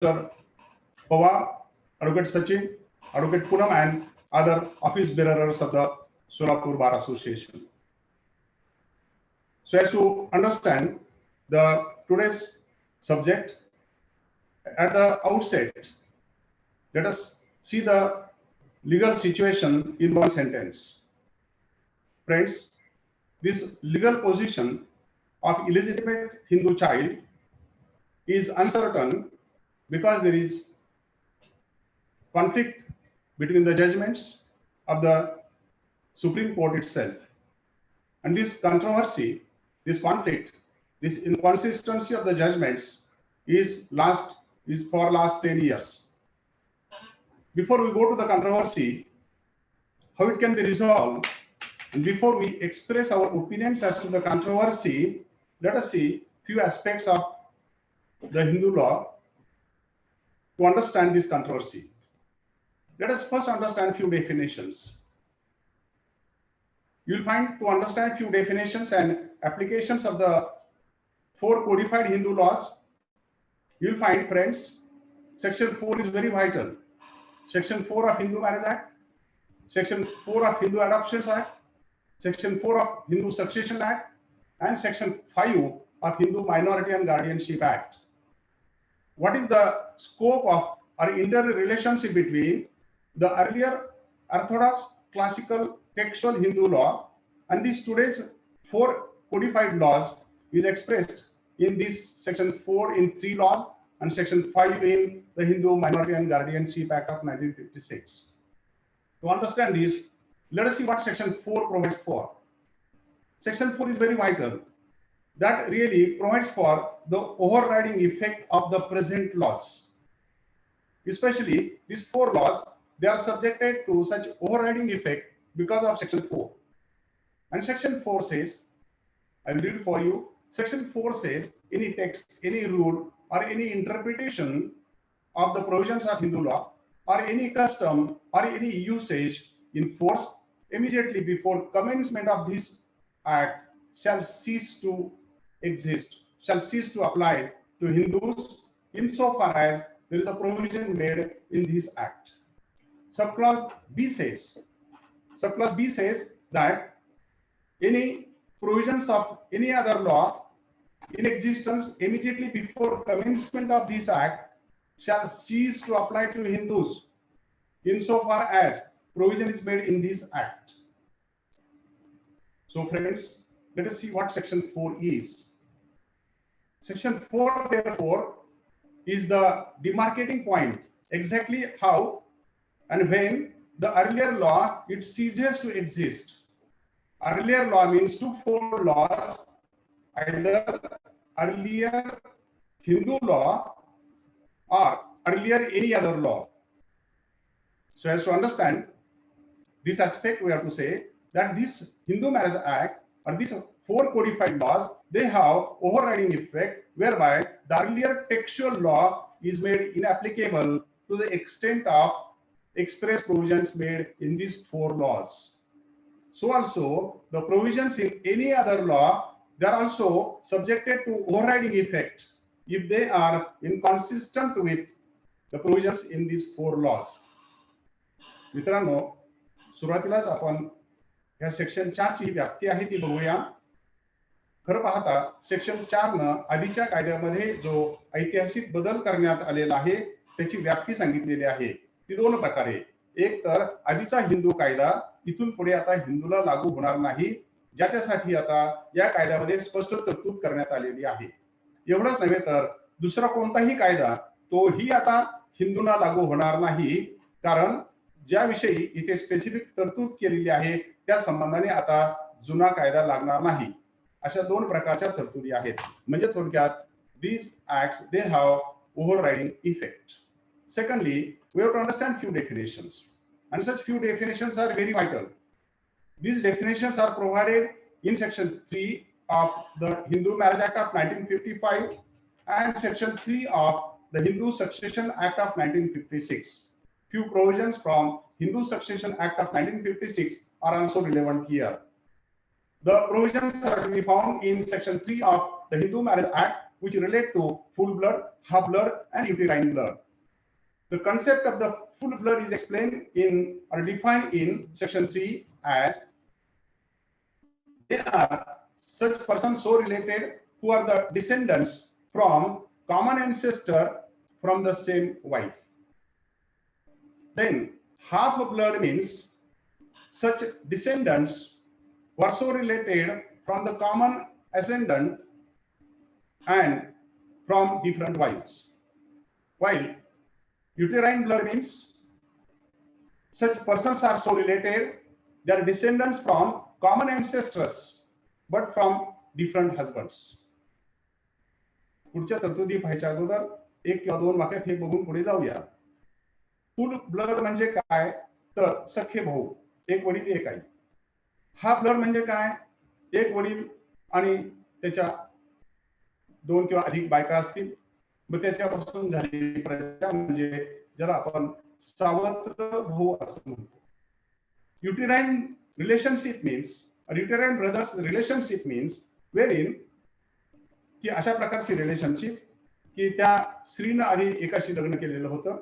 Mr. Pawar, Advocate Sachin, Advocate Poonam, and other office bearers of the Solapur Bar Association. So as to understand the today's subject, at the outset, let us see the legal situation in one sentence. Friends, this legal position of illegitimate Hindu child is uncertain because there is conflict between the judgments of the Supreme Court itself. And this controversy, this conflict, this inconsistency of the judgments is for last 10 years. Before we go to the controversy, how it can be resolved, and before we express our opinions as to the controversy, let us see few aspects of the Hindu law to understand this controversy. Let us first understand few definitions. You will find to understand few definitions and applications of the 4 codified Hindu laws. You will find, friends, Section 4 is very vital. Section 4 of Hindu Marriage Act, Section 4 of Hindu Adoptions Act, Section 4 of Hindu Succession Act, and Section 5 of Hindu Minority and Guardianship Act. What is the scope of or interrelationship between the earlier orthodox classical textual Hindu law and these today's 4 codified laws is expressed in this Section 4 in 3 laws and Section 5 in the Hindu Minority and Guardianship Act of 1956. To understand this, let us see what Section 4 provides for. Section 4 is very vital. That really provides for the overriding effect of the present laws. Especially these 4 laws, they are subjected to such overriding effect because of Section 4. And Section 4 says, I will read for you. Section 4 says, any text, any rule, or any interpretation of the provisions of Hindu law, or any custom, or any usage in force immediately before commencement of this act shall cease to exist, shall cease to apply to Hindus insofar as there is a provision made in this act. Subclause B says that any provisions of any other law in existence immediately before commencement of this act shall cease to apply to Hindus insofar as provision is made in this act. So friends, let us see what Section 4 is. Section 4 therefore is the demarcating point, exactly how and when the earlier law it ceases to exist. Earlier law means 4 laws, either earlier Hindu law or earlier any other law. So as to understand this aspect, we have to say that this Hindu Marriage Act or these 4 codified laws, they have overriding effect whereby the earlier textual law is made inapplicable to the extent of express provisions made in these 4 laws. So also the provisions in any other law, they are also subjected to overriding effect if they are inconsistent with the provisions in these 4 laws. मित्रांनो, सुरुवातीलाच आपण या section 4 ची व्याप्ती आहे ती बघूया. खरं पाहता सेक्शन 4 न आधीच्या कायद्यामध्ये जो ऐतिहासिक बदल करण्यात आलेला आहे त्याची व्याप्ती सांगितलेली आहे. ती 2 प्रकारे. एक तर आधीचा हिंदू कायदा इथून पुढे आता हिंदूला लागू होणार नाही, ज्याच्यासाठी आता या कायद्यामध्ये स्पष्ट तरतूद करण्यात आलेली आहे. एवढंच नव्हे तर दुसरा कोणताही कायदा तोही आता हिंदूंना लागू होणार नाही, कारण ज्याविषयी इथे स्पेसिफिक तरतूद केलेली आहे त्या संबंधाने आता जुना कायदा लागणार नाही. अशा 2 प्रकारच्या तरतुदी आहेत. म्हणजे थोडक्यात these acts they have overriding effect. Secondly, we have to understand few definitions, and such few definitions are very vital. These definitions are provided in Section 3 of the Hindu Marriage Act of 1955 and Section 3 of the Hindu Succession Act of 1956. Few provisions from Hindu Succession Act of 1956 are also relevant here. The provisions are to be found in Section 3 of the Hindu Marriage Act which relate to full blood, half blood, and uterine blood. The concept of the full blood is explained in or defined in section 3 as they are such persons so related who are the descendants from common ancestor from the same wife. Then half blood means such descendants were so related from the common ascendant and from different wives. While uterine blood means such persons are so related, they are descendants from common ancestors but from different husbands. पुढच्या तरतुदी पाहायच्या अगोदर एक किंवा दोन वाक्यात हे बघून पुढे जाऊया. फुल ब्लड म्हणजे काय तर सख्खे भाऊ, एक वडील एक आई. हाफ ब्लड म्हणजे काय, एक वडील आणि त्याच्या दोन किंवा अधिक बायका असतील, मग त्याच्यापासून झालेली प्रजा म्हणजे ज्याला आपण सावत्र भाऊ असं म्हणतो. Uterine relationship means uterine brothers relationship means वेरिन की अशा प्रकारची रिलेशनशिप की त्या स्त्रीनं आधी एकाशी लग्न केलेलं होतं,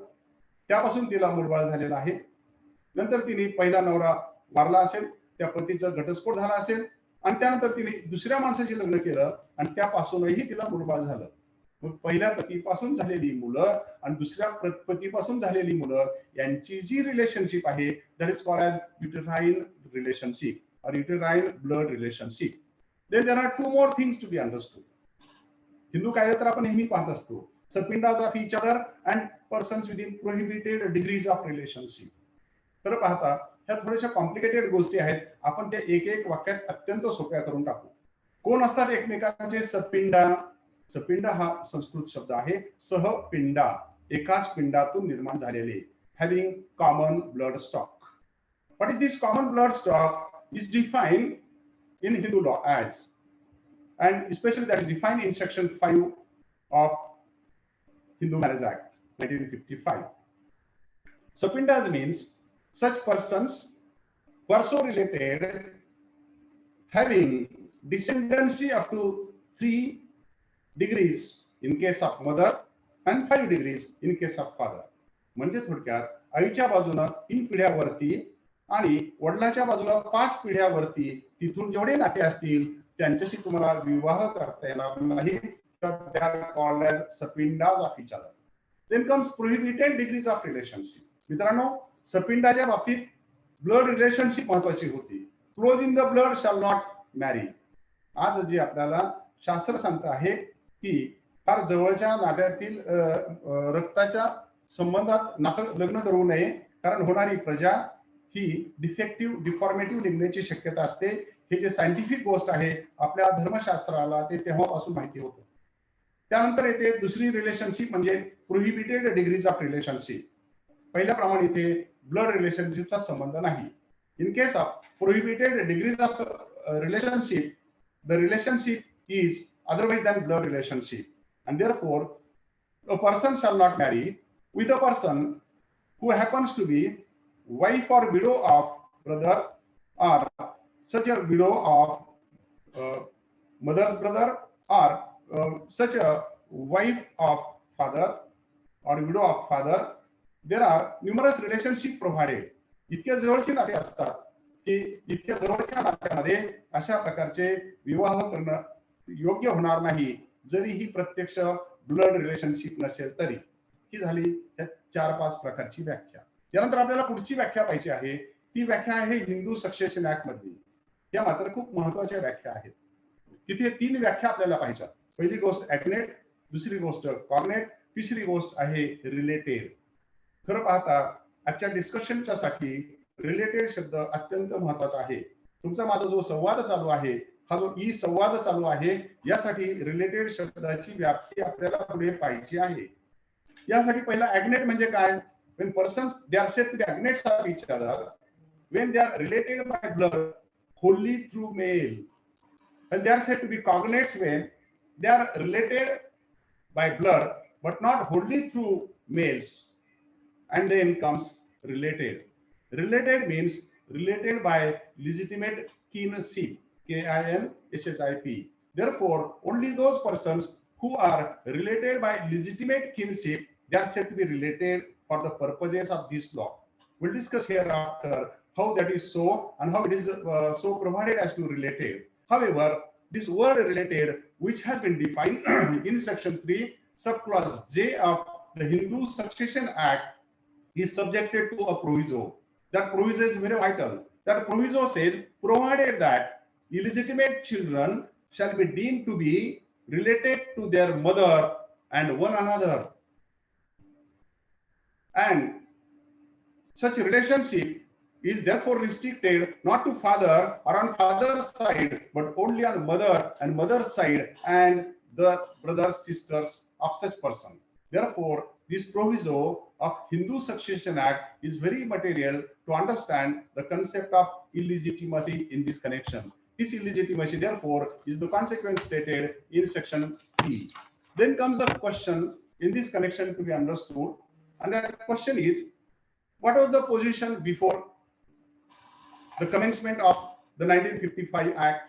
त्यापासून तिला मूलबाळ झालेलं आहे. नंतर तिने पहिला नवरा वारला असेल, त्या पतीचा घटस्फोट झाला असेल आणि त्यानंतर तिने दुसऱ्या माणसाशी लग्न केलं आणि त्यापासूनही तिला मूलबाळ झालं. मग पहिल्या पतीपासून झालेली मुलं आणि दुसऱ्या पतीपासून झालेली मुलं यांची जी रिलेशनशिप आहे that is called as uterine relationship or uterine blood relationship. Then there are two more things to be understood. Hindu कायद्यात आपण नेहमी पाहत असतो sapindas of each other and persons within prohibited degrees of relationship. तर पाहता ह्या थोड्याशा कॉम्प्लिकेटेड गोष्टी आहेत, आपण त्या एक एक वाक्यात अत्यंत सोप्या करून टाकू. कोण असतात एकमेकांचे सबपिंडा? सबपिंडा हा संस्कृत शब्द आहे, सहपिंडा, एकाच पिंडातून निर्माण झालेले, having common blood stock. What is this common blood stock is defined in Hindu law as, and especially that is defined in section 5 of Hindu Marriage Act 1955. Sapindas means such persons who are so related having descendancy up to 3 degrees in case of mother and 5 degrees in case of father. म्हणजे थोडक्यात आईच्या बाजूने 3 पिढ्यावरती आणि वडिलाच्या बाजूला 5 पिढ्यावरती तिथून जेवढे नाते असतील त्यांच्याशी तुम्हाला विवाह करता येणार नाही, तर they are called as sapindas of each other. Then comes prohibited degrees of relationship. मित्रांनो, सपिंडाच्या बाबतीत ब्लड रिलेशनशिप महत्वाची होती. Close in the blood shall not मॅरी. आज जी आपल्याला शास्त्र सांगतं आहे की फार जवळच्या नात्यातील रक्ताच्या संबंधात नातं लग्न करू नये, कारण होणारी प्रजा ही डिफेक्टिव्ह डिफॉर्मेटिव्ह निघण्याची शक्यता असते. हे जे सायंटिफिक गोष्ट आहे आपल्या धर्मशास्त्राला ते तेव्हापासून माहिती होतं. त्यानंतर येते दुसरी रिलेशनशिप म्हणजे प्रोहिबिटेड डिग्रीज ऑफ रिलेशनशिप. पहिल्याप्रमाणे इथे ब्लड रिलेशनशिपचा संबंध नाही. In case of prohibited degrees of relationship the relationship is otherwise than blood relationship and therefore a person shall not marry with a person who happens to be wife or widow of brother or such a widow of mother's brother or such a wife of father or widow of father. There are numerous relationship provided. इतक्या जवळचे नाते असतात की इतक्या जवळच्या नात्यामध्ये अशा प्रकारचे विवाह करणं योग्य होणार नाही, जरी ही प्रत्यक्ष ब्लड रिलेशनशिप नसेल तरी. ही झाली त्या 4-5 प्रकारची व्याख्या. त्यानंतर आपल्याला पुढची व्याख्या पाहिजे आहे, ती व्याख्या आहे हिंदू सक्सेशन ऍक्ट मधली. या मात्र खूप महत्वाच्या व्याख्या आहेत. तिथे 3 व्याख्या आपल्याला पाहिजेत. पहिली गोष्ट ऍग्नेट, दुसरी गोष्ट कॉग्नेट, तिसरी गोष्ट आहे रिलेटेड. खरं पाहता आजच्या डिस्कशनच्या साठी रिलेटेड शब्द अत्यंत महत्वाचा आहे. तुमचा माझा जो संवाद चालू आहे, हा जो ई संवाद चालू आहे, यासाठी रिलेटेड शब्दाची व्याप्ती आपल्याला पुढे पाहिजे आहे. यासाठी पहिला ऍग्नेट म्हणजे काय? when persons they are said to be agnates of each other when they are related by blood wholly through male, and they are said to be cognates when they are related by blood but not wholly through males. And then comes related. Related means related by legitimate kinship, kinship. Therefore only those persons who are related by legitimate kinship, they are said to be related for the purposes of this law. We'll discuss hereafter how that is so and how it is so provided as to related. However, this word related, which has been defined in section 3, subclause J of the Hindu Succession Act, is subjected to a proviso. That proviso is very vital. That proviso says, provided that illegitimate children shall be deemed to be related to their mother and one another. And such relationship is therefore restricted not to father or on father's side, but only on mother and mother's side and the brothers, sisters of such person. Therefore, this proviso of Hindu Succession Act is very material to understand the concept of illegitimacy in this connection. This illegitimacy, therefore, is the consequence stated in section 3. Then comes the question in this connection to be understood, and that question is, what was the position before the commencement of the 1955 Act?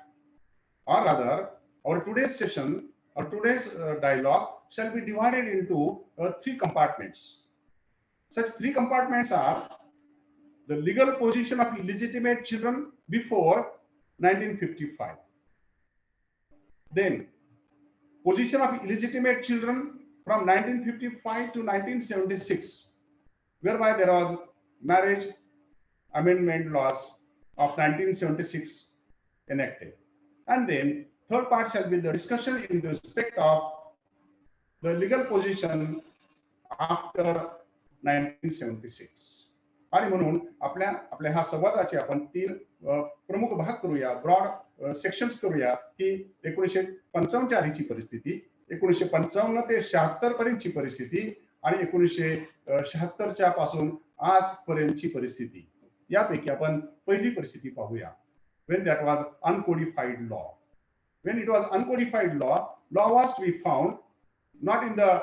Or rather, our today's session or today's dialogue shall be divided into 3 compartments. Such 3 compartments are the legal position of illegitimate children before 1955. Then, position of illegitimate children from 1955 to 1976, whereby there was marriage amendment laws of 1976 enacted. And then third part shall be the discussion in respect of the legal position after 1976. आणि म्हणून आपल्या ह्या संवादाचे आपण 3 प्रमुख भाग करूया, broad sections करूया, की 1955 च्या आधीची परिस्थिती, 1955 ते 76 पर्यंतची परिस्थिती आणि 1976 च्या पासून आजपर्यंतची परिस्थिती. यापैकी आपण पहिली परिस्थिती पाहूया. When that was uncodified law. When it was uncodified law, law was to be found not in the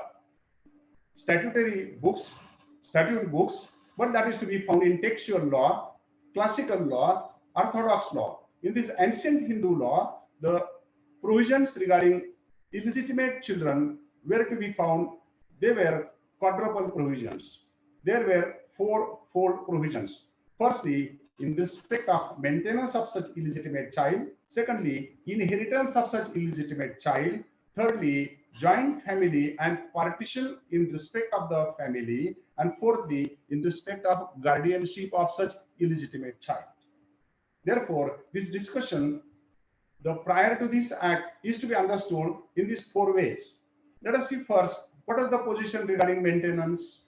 statute books, but that is to be found in textual law, classical law, orthodox law. In this ancient Hindu law, the provisions regarding illegitimate children were to be found. They were quadruple provisions. There were 4-fold provisions. Firstly, in respect of maintenance of such illegitimate child. Secondly, inheritance of such illegitimate child. Thirdly, joint family and partition in respect of the family. And fourthly, in respect of guardianship of such illegitimate child. Therefore, this discussion, the prior to this act, is to be understood in these 4 ways. Let us see first, what is the position regarding maintenance?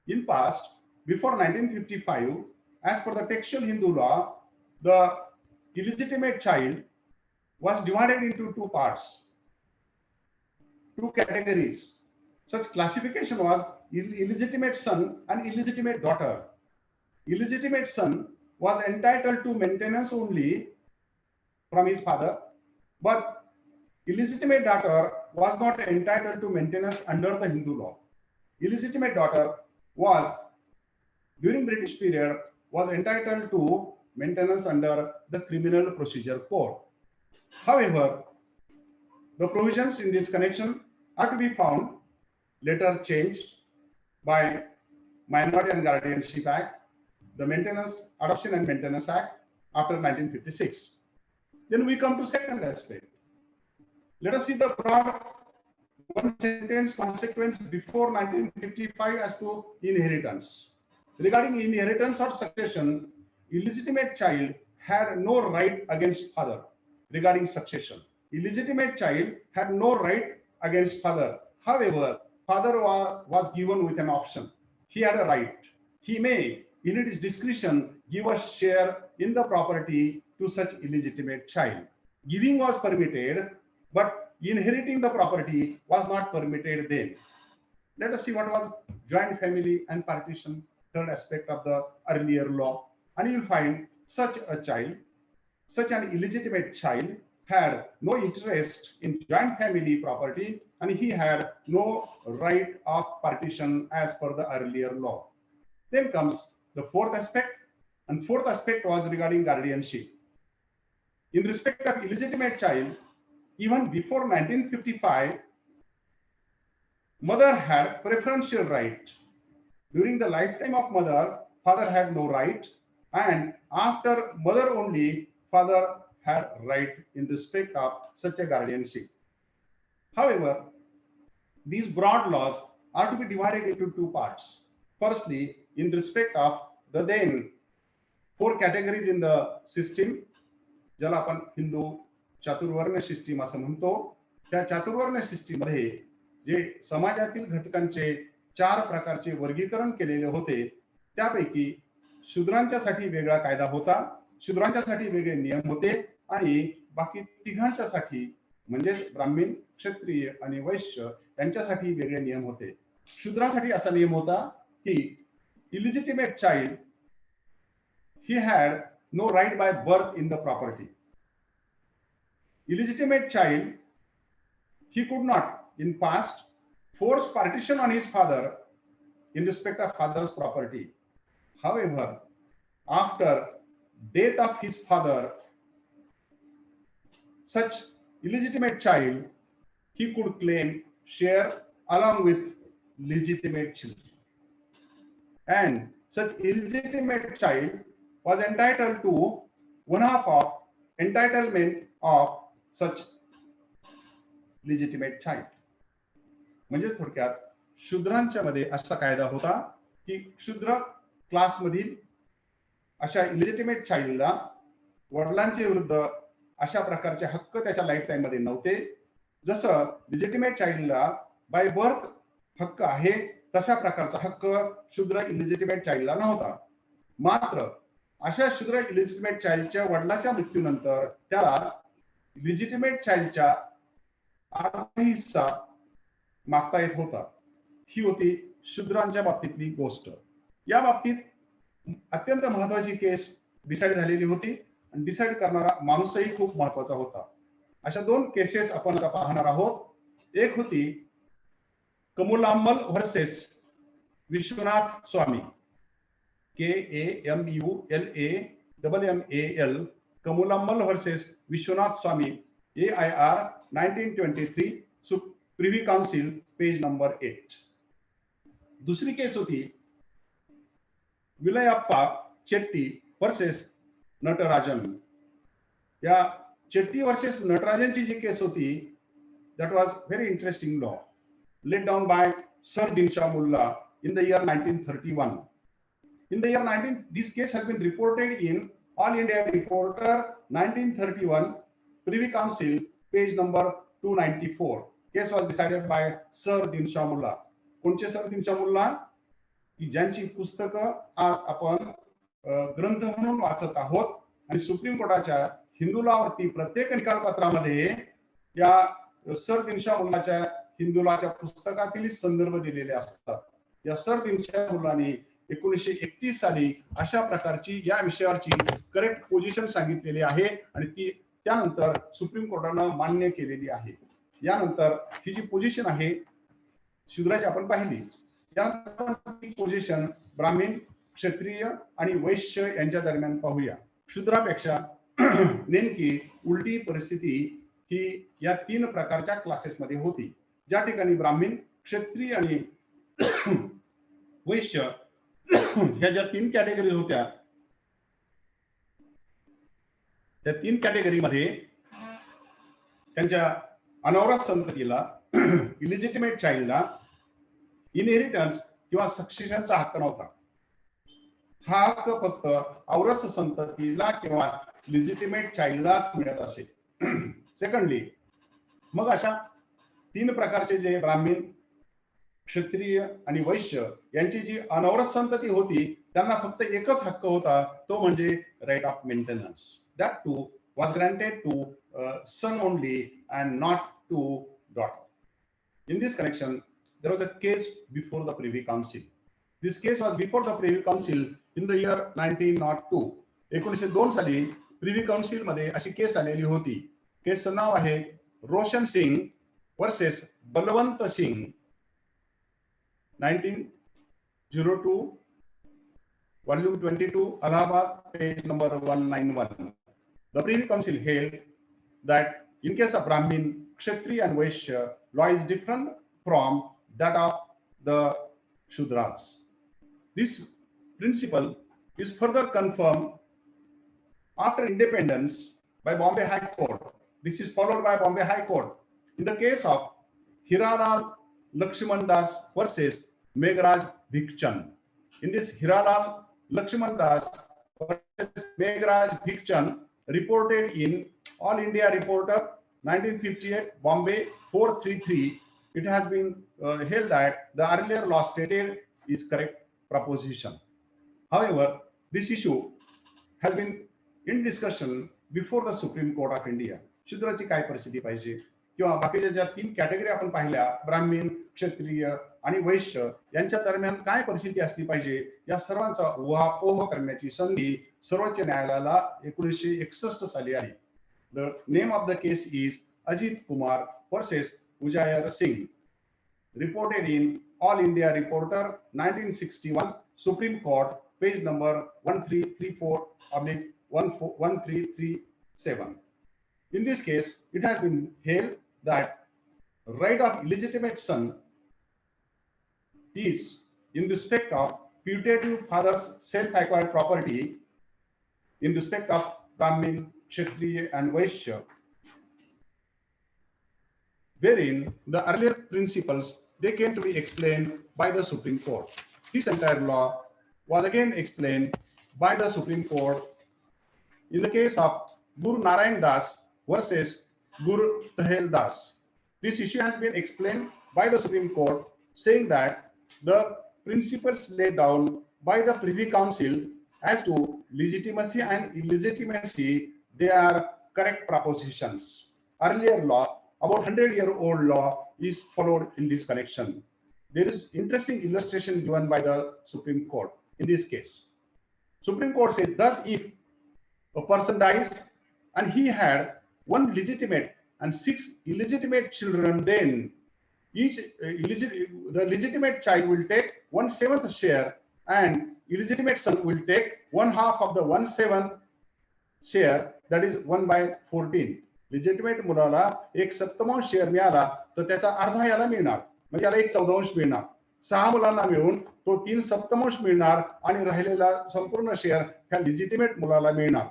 In past, before 1955, as per the textual Hindu law, the illegitimate child was divided into 2 parts, 2 categories. Such classification was illegitimate son and illegitimate daughter. Illegitimate son was entitled to maintenance only from his father, but illegitimate daughter was not entitled to maintenance under the Hindu law. Illegitimate daughter was, during British period, was entitled to maintenance under the Criminal Procedure Code. However, the provisions in this connection are to be found later changed by Minority and Guardianship Act, the Adoption and Maintenance Act after 1956. Then we come to second aspect. Let us see the broad one sentence consequence before 1955 as to inheritance. Regarding inheritance or succession, illegitimate child had no right against father. Regarding succession, illegitimate child had no right against father. However, father was given with an option. He had a right. He may, in his discretion, give a share in the property to such illegitimate child. Giving was permitted, but inheriting the property was not permitted then. Let us see what was joint family and partition, third aspect of the earlier law. And you will find such a child, such an illegitimate child, had no interest in joint family property, and he had no right of partition as per the earlier law. Then comes the fourth aspect, and fourth aspect was regarding guardianship. In respect of illegitimate child, even before 1955, mother had preferential right. During the lifetime of mother, father had no right, and after mother only, father had right in respect of such a guardianship. However, these broad laws are to be divided into two parts. Firstly, in respect of the then four categories in the system, ज्याला आपण Hindu चातुर्वर्ण system असं म्हणतो, त्या चातुर्वर्ण system मध्ये जे समाजातील घटकांचे चार प्रकारचे वर्गीकरण केलेले होते, त्यापैकी शूद्रांच्यासाठी वेगळा कायदा होता, शूद्रांच्यासाठी वेगळे नियम होते आणि बाकी तिघांच्यासाठी म्हणजे ब्राह्मण, क्षत्रिय आणि वैश्य यांच्यासाठी वेगळे नियम होते. शूद्रांसाठी असा नियम होता की illegitimate child he had no right by birth in the property. Illegitimate child, he could not in past force partition on his father in respect of father's property. However, after death of his father, such illegitimate child, he could claim share along with legitimate children. And such illegitimate child was entitled to one half of entitlement of such legitimate child. म्हणजे थोडक्यात शूद्रांच्या मध्ये असा कायदा होता की शूद्र class मधील अशा इलिजिटिमेट चाइल्डला वडिलांच्या विरुद्ध अशा प्रकारचे हक्क त्याच्या लाईफ टाइम मध्ये नव्हते. जसं लिजिटिमेट चाइल्डला बाय बर्थ हक्क आहे तशा प्रकारचा हक्क शूद्र इलिजिटिमेट चाइल्डला नव्हता. मात्र अशा शूद्र इलिजिटिमेट चाइल्डच्या वडिलाच्या मृत्यूनंतर त्याला लिजिटिमेट चाइल्डच्या अर्धा हिस्सा मागता येत होता. ही होती शूद्रांच्या बाबतीतली गोष्ट. या बाबतीत अत्यंत महत्वाची केस डिसाईड झालेली होती आणि डिसाईड करणारा माणूसही खूप महत्वाचा होता. अशा दोन केसेस आपण आता पाहणार आहोत. एक होती कमुलांमल व्हर्सेस विश्वनाथ स्वामी, KAMULAMMAL, कमुलांमल व्हर्सेस विश्वनाथ स्वामी, AIR 1923, privy council, page number 8. दुसरी केस होती विलयप्पा चेट्टी वर्सेस नटराजन. या चेट्टी वर्सेस नटराजनची जी केस होती, that was very interesting law laid down by Sir Dinshaw Mullah in the year 1931. In the year 19, this case has been reported in All India Reporter 1931, Privy Council, page number 294. Case was decided by Sir Dinshaw Mullah. कोणचे sir Dinshaw Mulla? की ज्यांची पुस्तकं आज आपण ग्रंथ म्हणून वाचत आहोत आणि सुप्रीम कोर्टाच्या हिंदू लॉवरती प्रत्येक निकालपत्रामध्ये या सर दिनशा मुल्लाच्या हिंदू लॉच्या पुस्तकातील संदर्भ दिलेले असतात. या सर दिनशा मुल्लांनी 1931 साली अशा प्रकारची या विषयावरची करेक्ट पोझिशन सांगितलेली आहे आणि ती त्यानंतर सुप्रीम कोर्टानं मान्य केलेली आहे. यानंतर ही जी पोझिशन आहे शूद्राची आपण पाहिली. त्यानंतर पोझिशन ब्राह्मण, क्षत्रिय आणि वैश्य यांच्या दरम्यान पाहूया. शूद्रापेक्षा नेमकी उलटी परिस्थिती ही या तीन प्रकारच्या क्लासेसमध्ये होती. ज्या ठिकाणी ब्राह्मण, क्षत्रिय आणि वैश्य ह्या ज्या तीन कॅटेगरी होत्या, त्या तीन कॅटेगरीमध्ये त्यांच्या अनौरस संततीला, इलिजिटिमेट चाइल्डला इनहेरिटन्स किंवा सक्सेशनचा हक्क नव्हता. हा हक्क फक्त औरस संततीला किंवा लिजिटिमेट चाइल्डलाच मिळत असे. सेकंडली, मग अशा तीन प्रकारचे जे ब्राह्मण, क्षत्रिय आणि वैश्य यांची जी अनौरस संतती होती त्यांना फक्त एकच हक्क होता, तो म्हणजे right of maintenance. That too was granted to son only and not to daughter. In this connection, there was a case before the Privy Council. This case was before the Privy Council in the year 1902. 1902 साली privy council मध्ये अशी केस आलेली होती. केसचं नाव आहे Roshan Singh versus Balwant Singh, 1902, volume 22, Allahabad, page number 191. The Privy Council held that In case of Brahmin, Kshatriya and Vaishya, law is different from that of the Shudras. This principle is further confirmed after independence by Bombay High Court. This is followed by Bombay High Court. In the case of Hiralal Lakshman Das versus Meghraj Bhikchand. In this Hiralal Lakshman Das versus Meghraj Bhikchand reported in All India Reporter 1958 Bombay 433, it has been held that the earlier law stated is correct proposition. However, this issue has been in discussion before the Supreme Court of India. शूद्राची काय परिस्थिती पाहिजे किंवा बाकीच्या ज्या 3 category आपण पाहिल्या, ब्राह्मण, क्षत्रिय आणि वैश्य यांच्या दरम्यान काय परिस्थिती असली पाहिजे, या सर्वांचा उहापोह करण्याची संधी सर्वोच्च न्यायालयाला 1961 साली आली. The name of the case is Ajit Kumar versus Ujair Singh, reported in All India Reporter 1961, Supreme Court, page number 1334/1337. In this case, it has been held that right of illegitimate son is in respect of putative father's self-acquired property in respect of Brahmin, Kshatriya and Vaishya, wherein the earlier principles they came to be explained by the Supreme Court. This entire law was again explained by the Supreme Court in the case of Guru Narayan Das versus Guru Tahel Das. This issue has been explained by the Supreme Court, saying that the principles laid down by the Privy Council as to legitimacy and illegitimacy, they are correct propositions. Earlier law, about 100-year-old law, is followed in this connection. There is interesting illustration given by the Supreme Court in this case. Supreme Court says, thus if a person dies and he had 1 legitimate and 6 illegitimate children, then the legitimate child will take 1/7 share and illegitimate son will take 1/2 of the 1/7 share, that is 1/14. legitimate मुलाला 1/7 share मिळाला तर त्याचा अर्धा याला मिळणार, म्हणजे याला 1/14 मिळणार. 6 मुलांना मिळून तो 3/7 मिळणार आणि राहिलेला संपूर्ण शेअर ह्या लिजिटिमेट मुलाला मिळणार.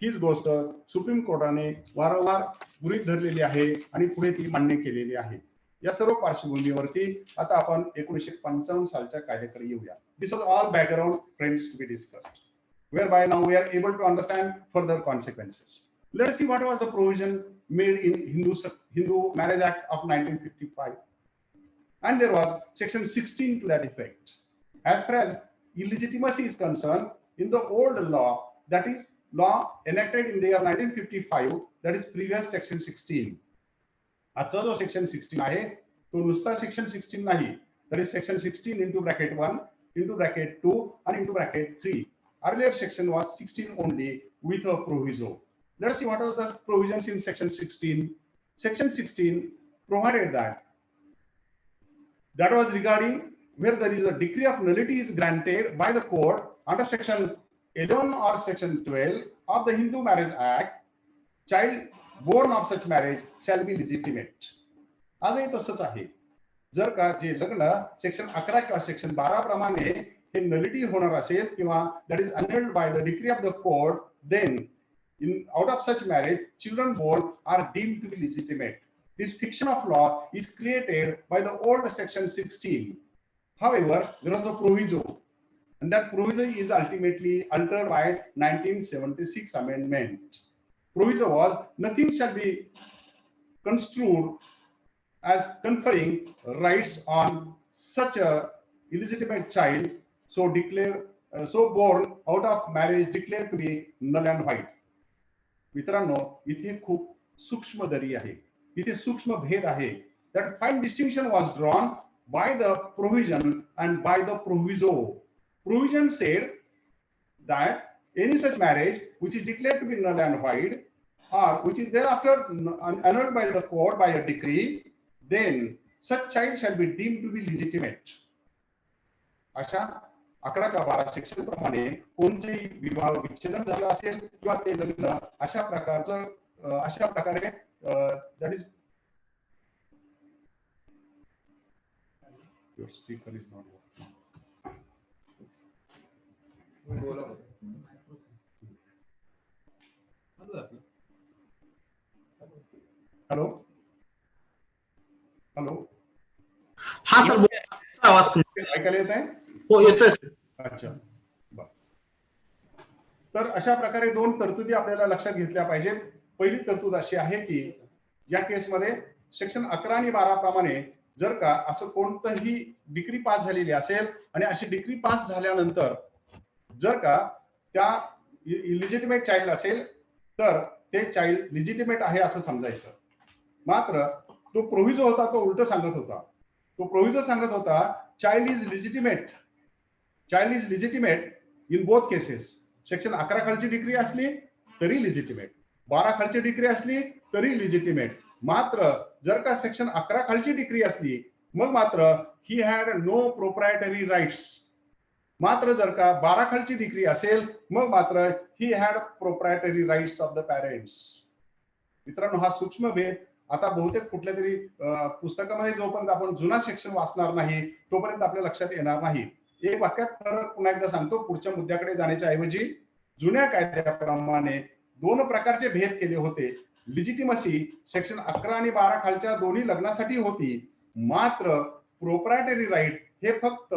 हीच गोष्ट सुप्रीम कोर्टाने वारंवार गृहीत धरलेली आहे आणि पुढे ती मान्य केलेली आहे. या सर्व पार्श्वभूमीवरती आता आपण 1955 सालच्या कायद्याकडे येऊया. This is all background friends to be discussed, whereby now we are able to understand further consequences. Let's see what was the provision made in Hindu Marriage Act of 1955, and there was section 16 to that effect. As far as illegitimacy is concerned, in the old law, that is law enacted in the year 1955, that is previous section 16. आजचा जो section 16 आहे तो नुसता section 16 नाही, that is section 16 into bracket 1 into bracket 2 and into bracket 3. Earlier section was 16 only with a proviso. Let us see what are the provisions in section 16. Section 16 provided that was regarding where there is a decree of nullity is granted by the court under section 11 or section 12 of the Hindu Marriage Act, child born of such marriage shall be legitimate. आजही तसंच आहे. जर का जे लग्न section 11 किंवा section 12 प्रमाणे हे नलिटी होणार असेल किंवा that is annulled by the decree of the court, then out of such marriage children born are deemed to be legitimate. This fiction of law is created by the old section 16. However, there was a proviso, and that proviso is ultimately altered by 1976 amendment. Proviso was nothing shall be construed as conferring rights on such a illegitimate child so born out of marriage declared to be null and void. मित्रांनो, इथे खूप सूक्ष्म दरी आहे, इथे सूक्ष्म भेद आहे. That fine distinction was drawn by the provision and by the proviso. Provision said that any such marriage which is declared to be null and void or which is thereafter annulled by the court by a decree, then such child shall be deemed to be legitimate. अशा 11 का 12 section प्रमाणे कोणतेही विवाह विच्छेदन झाला असेल किंवा ते लग्न अशा प्रकारे that is your speaker is not working. Hello hello हा सर आवाज ऐकायला येत आहे? हो येतोय. अच्छा बर. तर अशा प्रकारे दोन तरतुदी आपल्याला लक्षात घेतल्या पाहिजेत. पहिली तरतूद अशी आहे की या केसमध्ये सेक्शन 11 आणि 12 प्रमाणे जर का असं कोणतंही डिग्री पास झालेली असेल आणि अशी डिग्री पास झाल्यानंतर जर का त्या इलिजिटिमेट चाइल्ड असेल तर ते चाइल्ड लिजिटिमेट आहे असं समजायचं. मात्र तो प्रोव्हिजो होता तो उलट सांगत होता. तो प्रोव्हिजो सांगत होता child is legitimate in both cases. Section 11 खालची डिग्री असली तरी लिजिटिमेट, 12 खालची डिग्री असली तरी लिजिटिमेट. मात्र जर का सेक्शन 11 खालची डिग्री असली मग मात्र ही हॅड नो प्रोप्रायटरी राईट्स. मात्र जर का 12 खालची डिग्री असेल मग मात्र ही had proprietary rights of the parents. मित्रांनो हा सूक्ष्म भेद आता बहुतेक कुठल्या तरी पुस्तकामध्ये जोपर्यंत आपण जुना सेक्शन वाचणार नाही तोपर्यंत आपल्या लक्षात येणार नाही. एक वाक्यात फरक पुन्हा एकदा सांगतो पुढच्या मुद्द्याकडे जाण्याच्या ऐवजी. जुन्या कायद्याप्रमाणे दोन प्रकारचे भेद केले होते. लिजिटिमसी सेक्शन 11 आणि 12 खालच्या दोन्ही लग्नासाठी होती. मात्र प्रोप्रायटरी राईट हे फक्त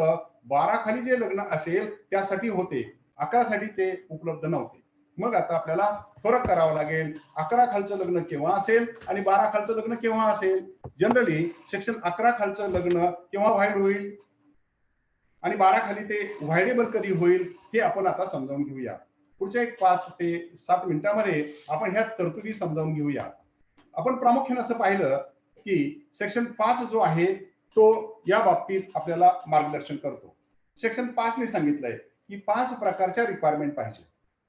12 खाली जे लग्न असेल त्यासाठी होते, 11 साठी ते उपलब्ध नव्हते. मग आता आपल्याला फरक करावा लागेल. 11 खालचं लग्न केव्हा असेल आणि 12 खालचं लग्न केव्हा असेल. जनरली सेक्शन 11 खालचं लग्न केव्हा व्हाईड होईल आणि 12 खाली ते व्हायडेबल कधी होईल हे आपण आता समजावून घेऊया. पुढच्या एक 5 ते 7 मिनिटांमध्ये आपण ह्या तरतुदी समजावून घेऊया. आपण प्रामुख्याने असं पाहिलं की सेक्शन 5 जो आहे तो या बाबतीत आपल्याला मार्गदर्शन करतो. सेक्शन 5 ने सांगितलंय की 5 प्रकारच्या रिक्वायरमेंट पाहिजे.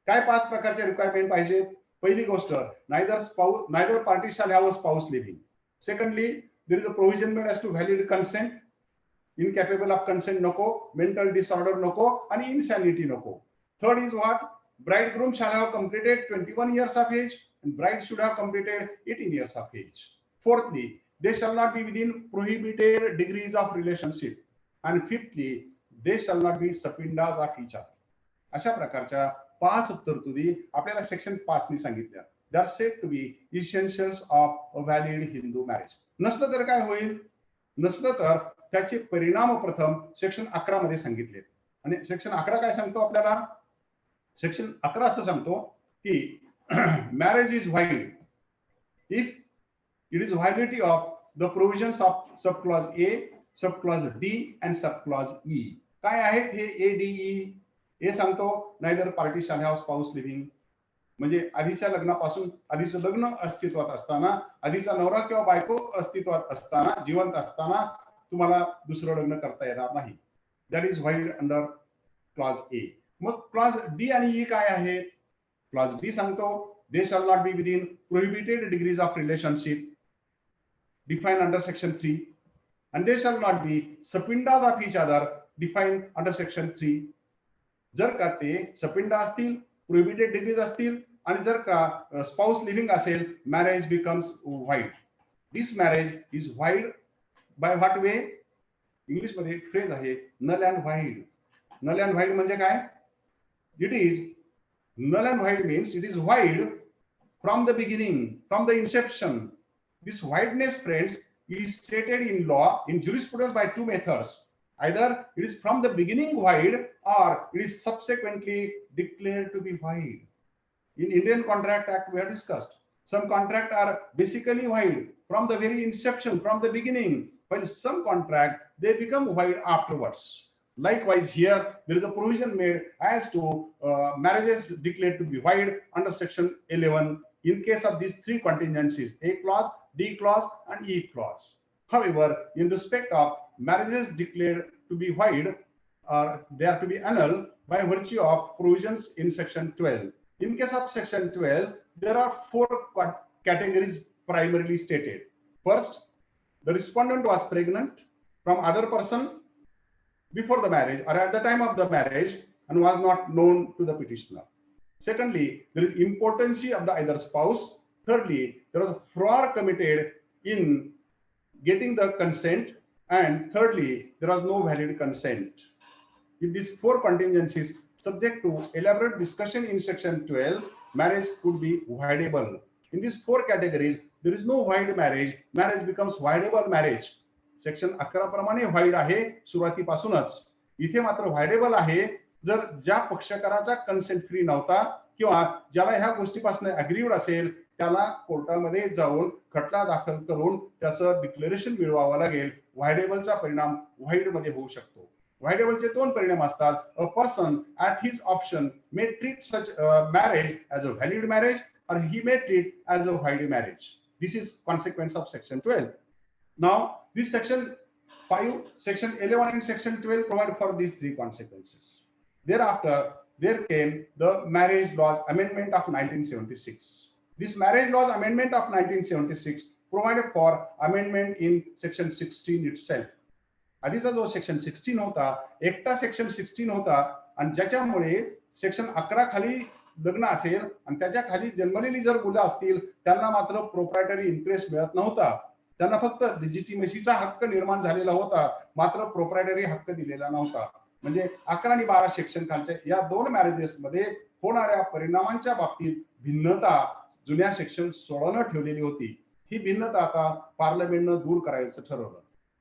काय 5 प्रकारच्या रिक्वायरमेंट पाहिजेत? पहिली गोष्ट neither party shall have a spouse living. Secondly there is a provision made as to valid consent. Incapable of consent नको, मेंटल डिसऑर्डर नको आणि इन्सॅनिटी नको. Third is what? Bridegroom shall have completed 21 years of age and bride should have completed 18 years of age. Fourthly, they shall not be within prohibited degrees of relationship. And fifthly, they shall not be subpoenas of each other. अशा प्रकारच्या 5 तरतुदी आपल्याला section 5 ने सांगितल्या. They are said to be essentials of a valid Hindu marriage. नसलं तर काय होईल? नसलं तर त्याचे परिणाम प्रथम सेक्शन 11 मध्ये सांगितले. आणि सेक्शन 11 काय सांगतो आपल्याला? सेक्शन 11 असं सांगतो की marriage is void if it is व्हायलिटी of the provisions of sub clause A, sub clause D and sub clause E. काय आहेत हे ए डी ई? हे सांगतो neither party shall have spouse living, म्हणजे आधीच्या लग्नापासून आधीचं लग्न अस्तित्वात असताना, आधीचा नवरा किंवा बायको अस्तित्वात असताना, जिवंत असताना तुम्हाला दुसरं लग्न करता येणार नाही. That is void under clause A. मग क्लॉज डी आणि ई काय आहेत? क्लॉज डी सांगतो they shall not be within prohibited degrees of relationship defined under section 3 and they shall not be subpoenas of each other defined under section 3. जर का ते सपिंडा असतील, prohibited degrees असतील आणि जर का स्पाउस लिव्हिंग असेल, marriage becomes void. This marriage is void by what way? English मध्ये फ्रेज आहे null and void. Null and void म्हणजे काय? It is null and void means it is void from the beginning, from the inception. This voidness, friends, is stated in law, in jurisprudence by 2 methods. Either it is from the beginning void or it is subsequently declared to be void. In Indian Contract Act, we have discussed. Some contracts are basically void from the very inception, from the beginning, while some contracts, they become void afterwards. Likewise, here there is a provision made as to marriages declared to be void under section 11 in case of these 3 contingencies: A clause, D clause, and E clause. However, in respect of marriages declared to be void, they are to be annulled by virtue of provisions in section 12. In case of section 12, there are 4 categories primarily stated. First, the respondent was pregnant from other person before the marriage or at the time of the marriage and was not known to the petitioner. Secondly, there is impotency of the either spouse. Thirdly, there was a fraud committed in getting the consent, and thirdly, there was no valid consent. If these four contingencies subject to elaborate discussion in section 12, marriage could be voidable. In these four categories, there is no void marriage. Marriage becomes voidable marriage. Section 11 प्रमाणे व्हाईड आहे सुरुवातीपासूनच. इथे मात्र व्हायडेबल आहे जर ज्या पक्षकाराचा consent free नव्हता किंवा ज्याला ह्या गोष्टीपासून अग्रीड असेल त्याला कोर्टामध्ये जाऊन खटला दाखल करून त्याचं डिक्लेरेशन मिळवावं लागेल. व्हायडेबलचा परिणाम व्हाईड मध्ये होऊ शकतो. व्हायडेबलचे दोन परिणाम असतात. A person at his option may treat such marriage as a valid marriage or he may treat as a void marriage. This is consequence of section 12. Now this section 5, section 11 and section 12 provide for these three consequences. Thereafter there came the Marriage Laws Amendment of 1976. This Marriage Laws Amendment of 1976 provided for amendment in section 16 itself. आधीचा जो section 16 होता एकटा section 16 होता आणि ज्याच्यामुळे section 11 खाली लग्न असेल आणि त्याच्या खाली जन्मलेली जर मुलं असतील त्यांना मात्र प्रोप्रायटरी इंटरेस्ट मिळत नव्हता. त्यांना फक्त लिजिटिमेसीचा हक्क निर्माण झालेला होता, मात्र प्रोप्रायटरी हक्क दिलेला नव्हता. म्हणजे 11 आणि 12 सेक्शन खालच्या या दोन मॅरेजेस मध्ये होणाऱ्या परिणामांच्या बाबतीत भिन्नता जुन्या सेक्शन 16 न ठेवलेली होती. ही भिन्नता आता पार्लमेंटनं दूर करायचं ठरवलं.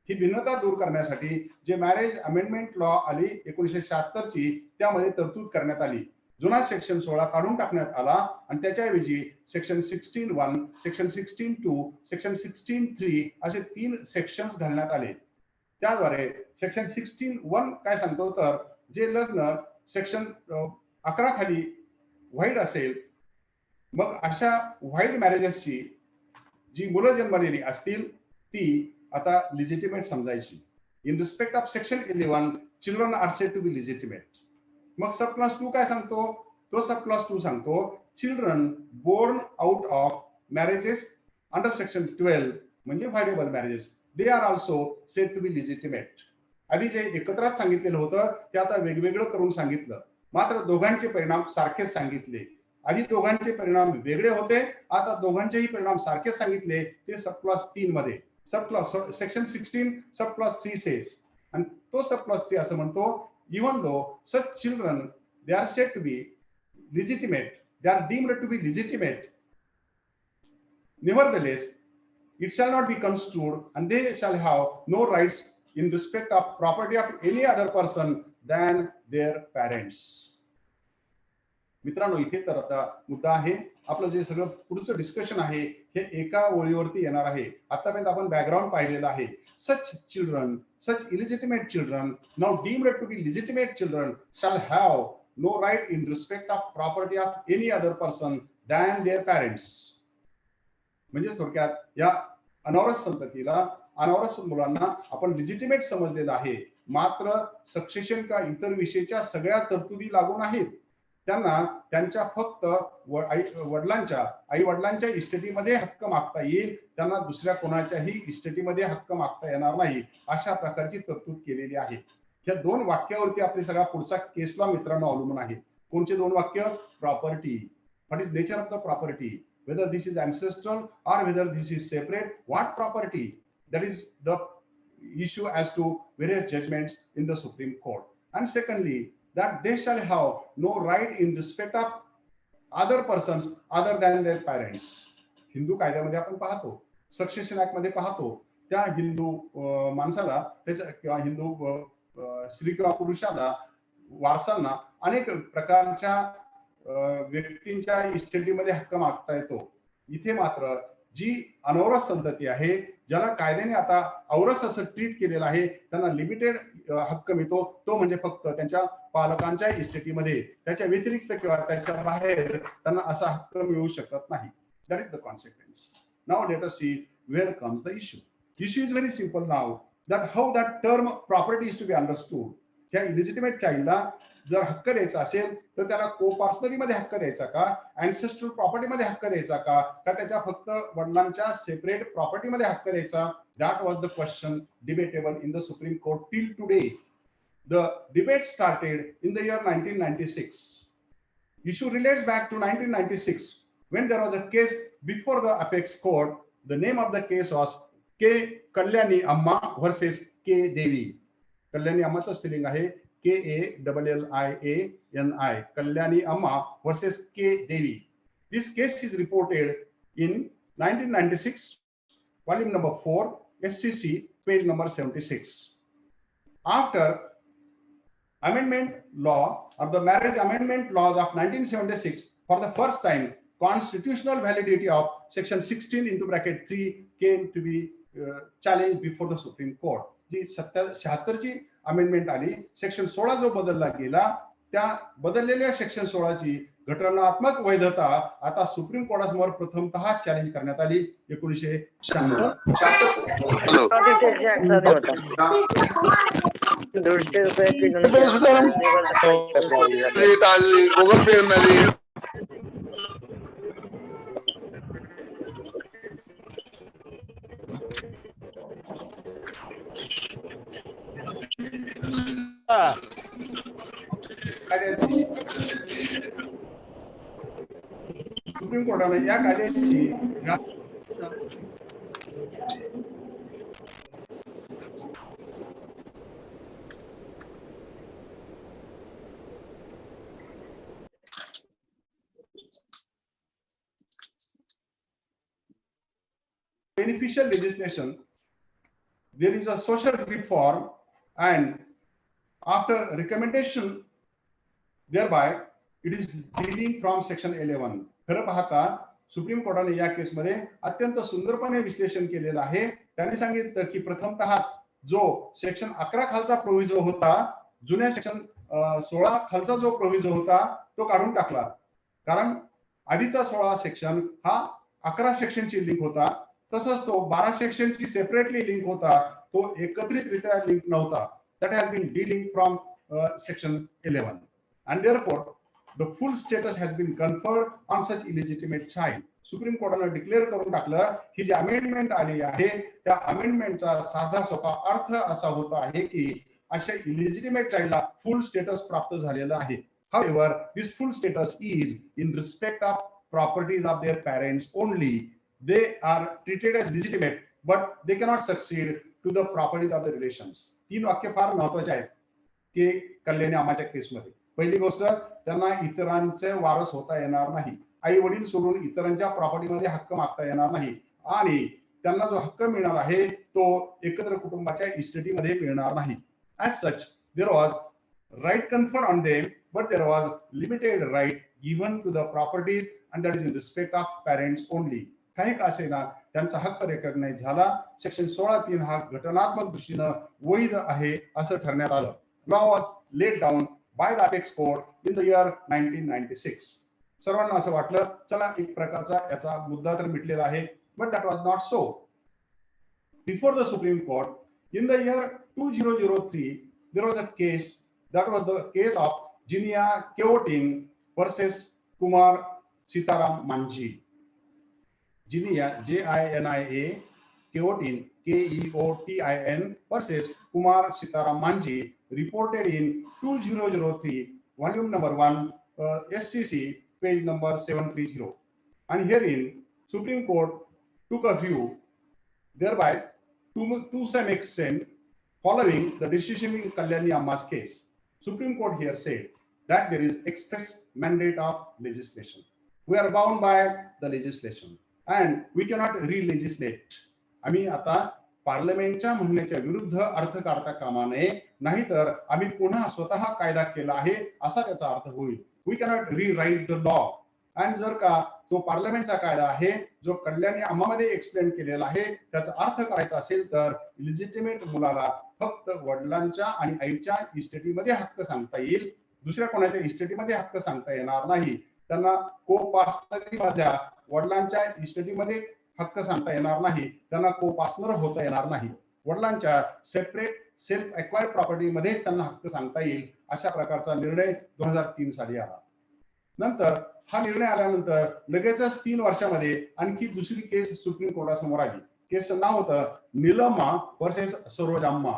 ही भिन्नता दूर करण्यासाठी जे मॅरेज अमेंडमेंट लॉ आली 1976 ची त्यामध्ये तरतूद करण्यात आली. जुना सेक्शन 16 काढून टाकण्यात आला आणि त्याच्याऐवजी सेक्शन 16(1), सेक्शन 16(2), सेक्शन 16(3) असे 3 सेक्शन्स घालण्यात आले. त्याद्वारे सेक्शन 16(1) काय सांगतो तर जे लग्न सेक्शन 11 खाली व्हाईड असेल मग अशा व्हाईड मॅरेजेसची जी मुलं जन्मलेली असतील ती आता लिजिटिमेट समजायची. In respect of section 11 children are said to be legitimate. मग सब क्लॉज 2 काय सांगतो? तो सब क्लॉज 2 सांगतो children born out of marriages under section 12 म्हणजे voidable marriages they are also said to be legitimate. आधी जे एकत्रच सांगितलेलं होतं ते आता वेगवेगळं करून सांगितलं, मात्र दोघांचे परिणाम सारखेच सांगितले. आधी दोघांचे परिणाम वेगळे होते, आता दोघांचेही परिणाम सारखेच सांगितले. ते सब क्लॉज 3 मध्ये sub clause section 16 sub clause 3 says आणि तो सब क्लॉज 3 असं म्हणतो even though such children they are said to be legitimate, they are deemed to be legitimate, nevertheless it shall not be construed and they shall have no rights in respect of property of any other person than their parents. मित्रांनो इथे तर आता मुद्दा आहे आपलं जे सगळं पुढचं डिस्कशन आहे हे एका ओळीवरती येणार आहे. आतापर्यंत आपण बॅकग्राऊंड पाहिलेलं आहे. such children, such illegitimate children now deemed to be legitimate children shall have no right in respect of property of any other person than their parents. म्हणजे थोडक्यात या अनौरस संततीला अनौरस मुलांना आपण लिजिटिमेट समजलेलं आहे, मात्र सक्सेशन का इतर विषयीच्या सगळ्या तरतुदी लागून आहेत. त्यांना त्यांच्या फक्त वडिलांच्या आई वडिलांच्या इस्टेटीमध्ये हक्क मागता येईल, त्यांना दुसऱ्या कोणाच्याही इस्टेटीमध्ये हक्क मागता येणार नाही अशा प्रकारची तरतूद केलेली आहे. या दोन वाक्यावरती आपली सगळा पुढचा केस लॉ मित्रांनो अवलंबून आहे. कोणते दोन वाक्य? Property. What is nature of the property, whether this is ancestral or whether this is separate, what property, that is the issue as to various judgments in the Supreme Court. And secondly, that they shall have no right in respect of other persons other than their parents. Hindu कायद्यामध्ये आपण पाहतो, succession act मध्ये पाहतो, त्या हिंदू माणसाला त्याच्या किंवा हिंदू स्त्री किंवा पुरुषाला वारसांना अनेक प्रकारच्या व्यक्तींच्या इस्टेटीमध्ये हक्क मागता येतो. इथे मात्र जी अनौरस संतती आहे ज्याला कायद्याने आता औरस असं ट्रीट केलेलं आहे त्यांना लिमिटेड हक्क मिळतो, तो म्हणजे फक्त त्यांच्या पालकांच्या इस्टेटीमध्ये. त्याच्या व्यतिरिक्त किंवा त्याच्या बाहेर त्यांना असा हक्क मिळू शकत नाही. That is the consequence. Now let us see where comes the issue. Issue is very simple now that how that term property is to be understood. ह्या इलिजिटिमेट चाइल्डला जर हक्क द्यायचा असेल तर त्याला को पर्सनली मध्ये हक्क द्यायचा का, अँसेस्ट्रल प्रॉपर्टीमध्ये हक्क द्यायचा का त्याच्या फक्त वडिलांच्या सेपरेट प्रॉपर्टीमध्ये हक्क द्यायचा? That was the question debatable in the supreme court till today. The debate started in the year 1996. Issue relates back to 1996 when there was a case before the apex court, the name of the case was K. Kalyani Amma versus K. Devi. Kalyani Amma's spelling आहे KALLIANI, Kalyani Amma versus K. Devi. This case is reported in 1996, volume number 4, SCC, page number 76. After amendment law or the marriage amendment laws of 1976, for the first time, constitutional validity of section 16 into bracket 3 came to be challenged before the Supreme Court. जी 76 ची amendment आली, section 16 जो बदलला गेला, त्या बदललेल्या section 16 ची घटनात्मक वैधता आता सुप्रीम कोर्टासमोर प्रथमतः चॅलेंज करण्यात आली 1996. सुप्रीम कोर्टाने या कायद्याची beneficial legislation. There is a social reform, and after recommendation, thereby it is dealing from section 11. खरं पाहता सुप्रीम कोर्टाने या केसमध्ये अत्यंत सुंदरपणे विश्लेषण केलेलं आहे. त्यांनी सांगितलं की प्रथमतः जो सेक्शन 11 खालचा प्रोव्हिजो होता, जुन्या सेक्शन 16 खालचा जो प्रोव्हिजो होता तो काढून टाकला, कारण आधीचा 16 सेक्शन हा 11 सेक्शनची लिंक होता, तसंच तो 12 सेक्शनची सेपरेटली लिंक होता, तो एकत्रितरित्या लिंक नव्हता. That has been dealing from section 11, and therefore the full status has been conferred on such illegitimate child. Supreme कोर्टाने डिक्लेअर करून टाकलं की जी अमेंडमेंट आली आहे त्या अमेंडमेंटचा साधा सोपा अर्थ असा होता आहे की अशा इलिजिटिमेट चाइल्डला फुल स्टेटस प्राप्त झालेला आहे. However, this full status is in respect of properties of their parents only. They are treated as legitimate, but they cannot succeed to the properties of the relations. 3 वाक्य फार महत्वाचे आहेत की कल्याणी अम्माच्या केसमध्ये. पहिली गोष्ट, त्यांना इतरांचे वारस होता येणार नाही, आई वडील सोडून इतरांच्या प्रॉपर्टीमध्ये हक्क मागता येणार नाही, आणि त्यांना जो हक्क मिळणार आहे तो एकत्र कुटुंबाच्या इस्टेटीमध्ये मिळणार नाही. As such, there was right conferred on them, but there was limited right given to the properties, and that is in respect of parents only. काही का असेना त्यांचा हक्क रेकॉग्नाइज झाला. सेक्शन 16(3) हा घटनात्मक दृष्टीनं वैध आहे असं ठरण्यात आलं. Law was laid down by the apex court in the year 1996. सर्वांना असं वाटलं चला एक प्रकारचा याचा मुद्दा तर मिटलेला आहे, but that was not so. Before the supreme court in the year 2003 there was a case, that was the case of Jinia Keotin versus Kumar Sitaram Manji. Jinia, J-I-N-I-A, Keotin, K-E-O-T-I-N versus Kumar Sitaram Manji, reported in 2003, volume number 1, SCC, page number 730. And herein, Supreme Court took a view, thereby, to some extent, following the decision in Kalyani Amma's case. Supreme Court here said that there is express mandate of legislation. We are bound by the legislation and we cannot re-legislate. आम्ही आता पार्लमेंटच्या म्हणण्याच्या विरुद्ध अर्थ काढता कामा नये, नाहीतर आम्ही पुन्हा स्वतः कायदा केला आहे असा त्याचा अर्थ होईल. We cannot rewrite the law. आणि जर का तो पार्लमेंटचा कायदा आहे जो कल्याणी अम्मामध्ये एक्सप्लेन केलेला आहे त्याचा अर्थ करायचा असेल तर इलिजिटिमेट मुलाला फक्त वडिलांच्या आणि आईच्या इस्टेटीमध्ये हक्क सांगता येईल, दुसऱ्या कोणाच्या इस्टेटीमध्ये हक्क सांगता येणार नाही. त्यांना को-पार्टनरच्या वडिलांच्या इस्टेटीमध्ये हक्क सांगता येणार नाही, त्यांना को-पार्टनर होता येणार नाही. वडिलांच्या सेपरेट सेल्फ एक्वायर्ड प्रॉपर्टीमध्ये त्यांना हक्क सांगता येईल. अशा प्रकारचा निर्णय 2003 साली आला. नंतर हा निर्णय आल्यानंतर लगेचच 3 वर्षामध्ये आणखी दुसरी केस सुप्रीम कोर्टासमोर आली. केसचं नाव होतं Neelamma versus Saroj Amma,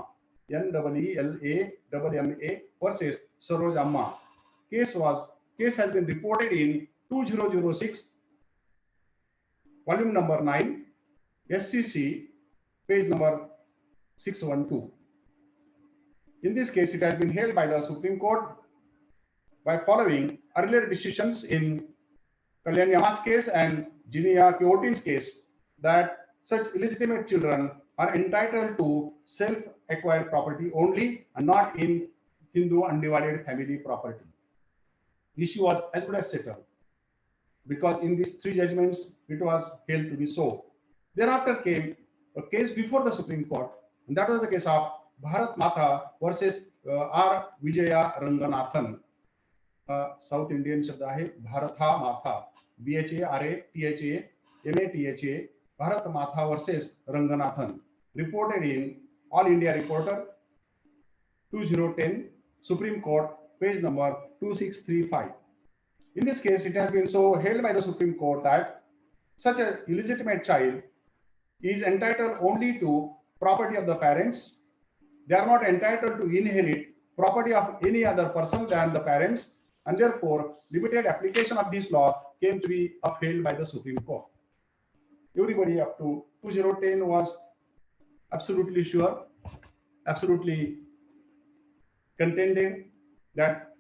NEELAMMA versus Saroj Amma. Case has been reported in 2006, volume number 9, SCC, page number 612. In this case, it has been held by the Supreme Court by following earlier decisions in Kalyanyama's case and Jinia Kyotin's case that such illegitimate children are entitled to self-acquired property only and not in Hindu undivided family property. The issue was as good as settled because in these three judgments it was held to be so. Thereafter came a case before the Supreme Court, and that was the case of Bharat Mata versus R. Vijaya Ranganathan. South Indian शब्द आहे Bharatha Matha, BHARATHA MATHA, Bharat Matha versus Ranganathan, reported in All India Reporter 2010, Supreme Court, page number 2635. In this case, it has been so held by the Supreme Court that such an illegitimate child is entitled only to property of the parents. They are not entitled to inherit property of any other person than the parents, and therefore limited application of this law came to be upheld by the Supreme Court. Everybody up to 2010 was absolutely sure, absolutely contended that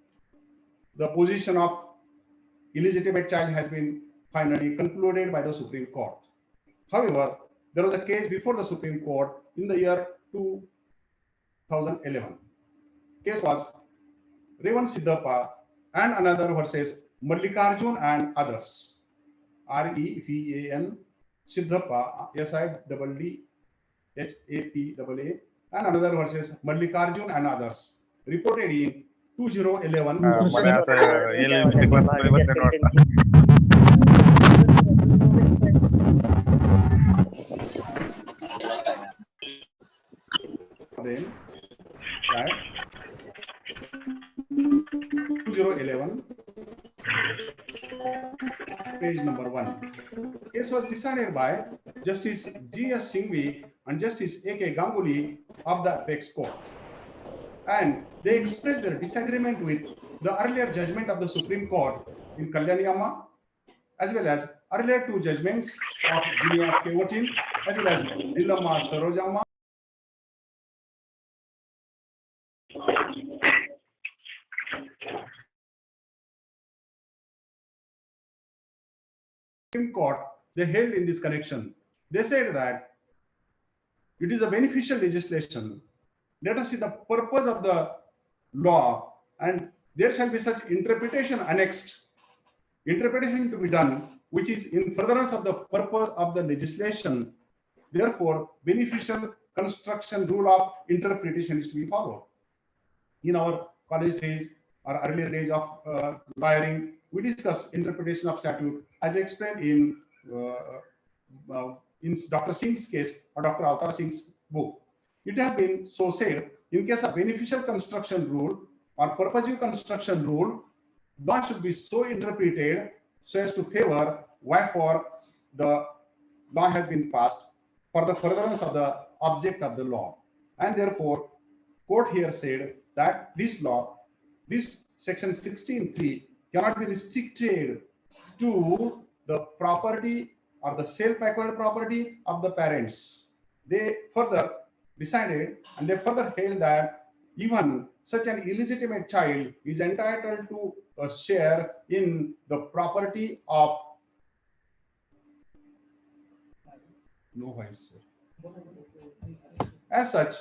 the position of illegitimate child has been finally concluded by the Supreme Court. However, there was a case before the Supreme Court in the year 2011. Case was Revan Siddhappa and another versus Mallikarjun and others. REVAN Siddhappa, SIDDHAPPA, and another versus Mallikarjun and others, reported in 2011. Then, 2011, page number 1. Case was decided by Justice G.S. Singhvi and Justice A.K. Ganguly of the Apex Court. And they expressed their disagreement with the earlier judgment of the Supreme Court in Kalyanyama, as well as earlier two judgments of Jinia Kyotin, as well as Nilama Sarojama. Supreme Court, they held in this connection. They said that it is a beneficial legislation. Let us see the purpose of the law, and there shall be such interpretation annexed, interpretation to be done, which is in furtherance of the purpose of the legislation. Therefore, beneficial construction rule of interpretation is to be followed. In our college days or earlier days of lawyering, we discuss interpretation of statute as explained in Dr. Singh's case or Dr. Avatar Singh's book. It has been so said, in case of beneficial construction rule or purposive construction rule, law should be so interpreted so as to favor wherefore the law has been passed for the furtherance of the object of the law. And therefore, court here said that this law, this section 16(3) cannot be restricted to the property or the self-acquired property of the parents. They further decided and they further held that even such an illegitimate child is entitled to a share in the property of no vice. As such,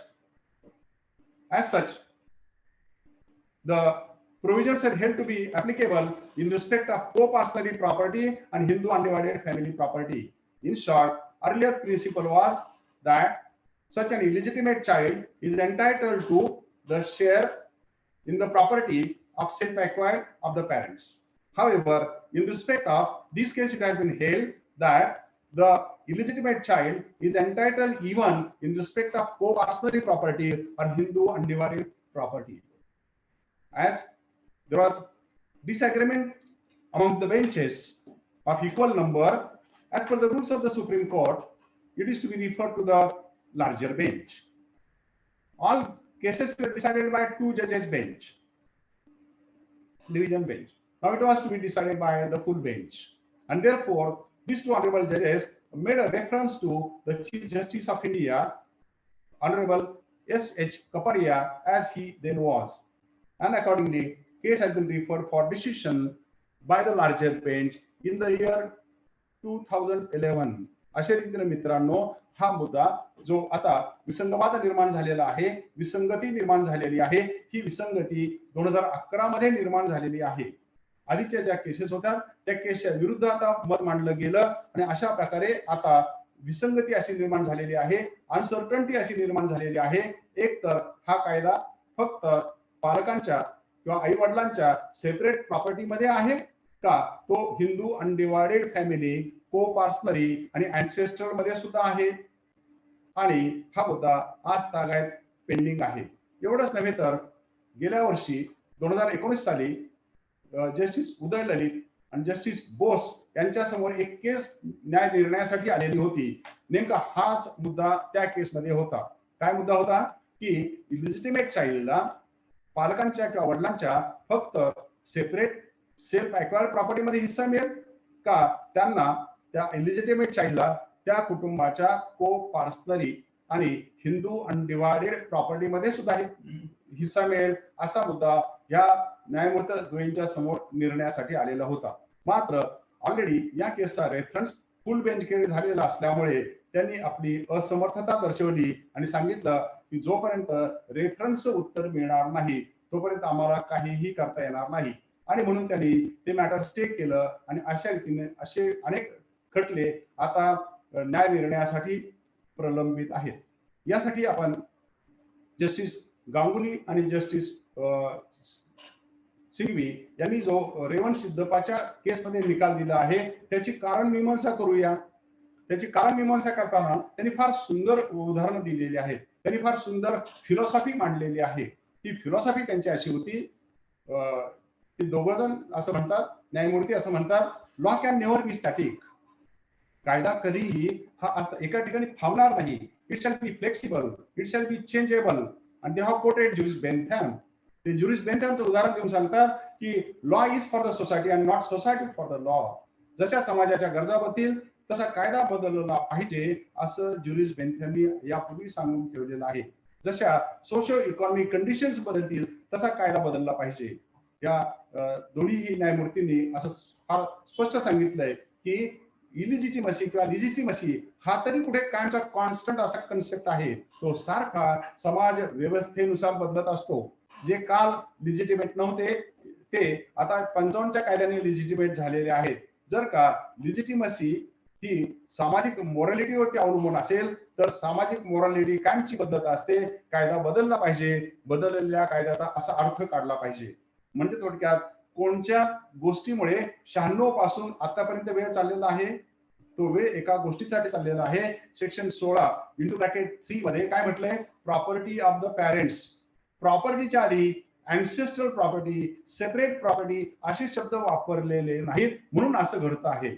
the provisions are held to be applicable in respect of co-personal property and Hindu undivided family property. In short, earlier principle was that such an illegitimate child is entitled to the share in the property of self-acquired of the parents. However, in respect of this case, it has been held that the illegitimate child is entitled even in respect of co-personal property or Hindu undivided property. As there was disagreement amongst the benches of equal number, as per the rules of the Supreme Court, it is to be referred to the larger bench. All cases were decided by two judges bench, division bench. Now it was to be decided by the full bench. And therefore, these two honorable judges made a reference to the Chief Justice of India, Honorable S.H. Kapadia, as he then was. And accordingly, case has been referred for decision by the larger bench in the year 2011. अशा रीतीने मित्रांनो हा मुद्दा जो आता विसंगवाद निर्माण झालेला आहे, विसंगती निर्माण झालेली आहे, ही विसंगती 2011 मध्ये निर्माण झालेली आहे. आधीच्या ज्या केसेस होत्या त्या केसच्या विरुद्ध आता मत मांडलं गेलं आणि अशा प्रकारे आता विसंगती अशी निर्माण झालेली आहे, अनसर्टन्टी अशी निर्माण झालेली आहे. एक तर हा कायदा फक्त पालकांच्या किंवा आई वडिलांच्या सेपरेट प्रॉपर्टीमध्ये आहे का तो हिंदू अनडिवायडेड फॅमिली, को पार्सनरी आणि अँसेस्टर मध्ये सुद्धा आहे. आणि हा मुद्दा आज तागायत पेंडिंग आहे. एवढंच नव्हे तर गेल्या वर्षी 2019 साली जस्टिस उदय ललित आणि जस्टिस बोस यांच्या समोर एक केस न्याय निर्णयासाठी आलेली होती. नेमका हाच मुद्दा त्या केसमध्ये होता. काय मुद्दा होता की इलिजिटिमेट चाइल्डला पालकांच्या किंवा वडिलांच्या फक्त सेपरेट सेल्फ अक्वायर्ड प्रॉपर्टीमध्ये हिस्सा मिळेल का त्यांना त्या इलिजिटिमेट चाइल्डला त्या कुटुंबाच्या को पार्सनरी आणि हिंदू अनडिवायडेड प्रॉपर्टीमध्ये सुद्धा हिस्सा मिळेल, असा मुद्दा या न्यायमूर्ती द्वयींच्या समोर निर्णयासाठी आलेला होता. मात्र ऑलरेडी या केसचा रेफरन्स फुल बेंचकडे झालेला असल्यामुळे त्यांनी आपली असमर्थता दर्शवली आणि सांगितलं की जोपर्यंत रेफरन्स उत्तर मिळणार नाही तोपर्यंत आम्हाला काहीही करता येणार नाही. आणि म्हणून त्यांनी ते मॅटर स्टे केलं आणि अशा रीतीने असे अनेक खटले आता न्याय निर्णयासाठी प्रलंबित आहेत. यासाठी आपण जस्टिस गांगुली आणि जस्टिस सिंघवी यांनी जो रेवंत सिद्धप्पाच्या केसमध्ये निकाल दिला आहे त्याची कारण मीमांसा करूया. त्याची कारण मीमांसा करताना त्यांनी फार सुंदर उदाहरणं दिलेली आहेत. त्यांनी फार सुंदर फिलॉसॉफी मांडलेली आहे. ती फिलॉसॉफी त्यांची अशी होती, ते दोघं जण असं म्हणतात, न्यायमूर्ती असं म्हणतात, law can never B static. कायदा कधीही हा एका ठिकाणी थांबणार नाही. It shall be flexible, it shall be changeable. आणि दे हॅव कोटेड ज्युरिस बेंथॅम. ते ज्युरिस बेंथॅमचं उदाहरण देऊन सांगतात की law is for the society and not society for the law. जशा समाजाच्या गरजा बदलतील तसा कायदा बदलला पाहिजे असं ज्युरिस बेंथॅमनी यापूर्वी सांगून ठेवलेलं आहे. जशा सोशो इकॉनॉमिक कंडिशन्स बदलतील तसा कायदा बदलला पाहिजे. या दोन्ही न्यायमूर्तींनी असं फार स्पष्ट सांगितलंय की इलिजिटिमसी किंवा लिजिटिमसी हा तरी कुठे कायमचा कॉन्स्टंट असा कन्सेप्ट आहे. तो सारखा समाज व्यवस्थेनुसार बदलत असतो. जे काल लिजिटिमेट नव्हते ते आता 55च्या कायद्याने लिजिटिमेट झालेले आहेत. जर का लिजिटिमसी ही सामाजिक मोरॅलिटीवरती अवलंबून असेल तर सामाजिक मोरॅलिटी कायमची बदलत असते. कायदा बदलला पाहिजे, बदललेल्या कायद्याचा असा अर्थ काढला पाहिजे. म्हणजे थोडक्यात कोणत्या गोष्टीमुळे 96 पासून आतापर्यंत वेळ चाललेला आहे तो वेळ एका गोष्टीसाठी चाललेला आहे. सेक्शन 16(3) मध्ये काय म्हटलंय, प्रॉपर्टी ऑफ द पॅरेंट्स. प्रॉपर्टीच्या आधी अँसेस्ट्रल प्रॉपर्टी, सेपरेट प्रॉपर्टी असे शब्द वापरलेले नाहीत, म्हणून असं घडतं आहे.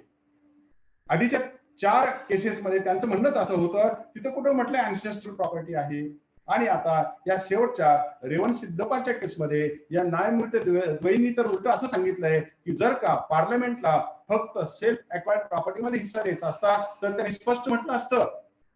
आधीच्या 4 केसेसमध्ये त्यांचं म्हणणंच असं होतं, तिथं कुठं म्हटलं अँसेस्ट्रल प्रॉपर्टी आहे. आणि आता या शेवटच्या रेवंत सिद्धप्पाच्या केसमध्ये या न्यायमूर्ती द्वयींनी तर उलट असं सांगितलंय की जर का पार्लमेंटला फक्त सेल्फ अक्वायर्ड प्रॉपर्टीमध्ये हिस्सा द्यायचा असता तर त्यांनी स्पष्ट म्हटलं असतं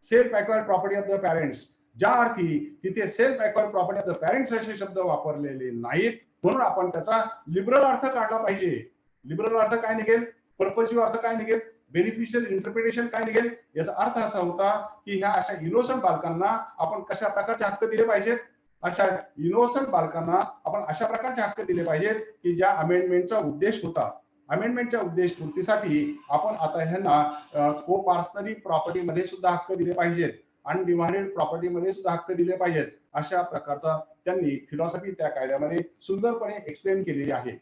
self acquired property of the parents. ज्या अर्थी तिथे self acquired property of the parents असे शब्द वापरलेले नाहीत, म्हणून आपण त्याचा लिबरल अर्थ काढला पाहिजे. लिबरल अर्थ काय निघेल, पर्पजिव्ह अर्थ काय निघेल, बेनिफिशियल इंटरप्रिटेशन काय निघेल. याचा अर्थ असा होता की ह्या अशा इनोसंट बालकांना आपण कशा प्रकारचे हक्क दिले पाहिजेत, अशा इनोसंट बालकांना आपण अशा प्रकारचे हक्क दिले पाहिजेत की ज्या अमेंडमेंटचा उद्देश होता. अमेंडमेंटच्या उद्देश पूर्तीसाठी आपण आता ह्यांना को पार्सनरी प्रॉपर्टी मध्ये सुद्धा हक्क दिले पाहिजेत, अनडिवायडेड प्रॉपर्टी मध्ये सुद्धा हक्क दिले पाहिजेत. अशा प्रकारचा त्यांनी फिलॉसॉफी त्या कायद्यामध्ये सुंदरपणे एक्सप्लेन केलेली आहे.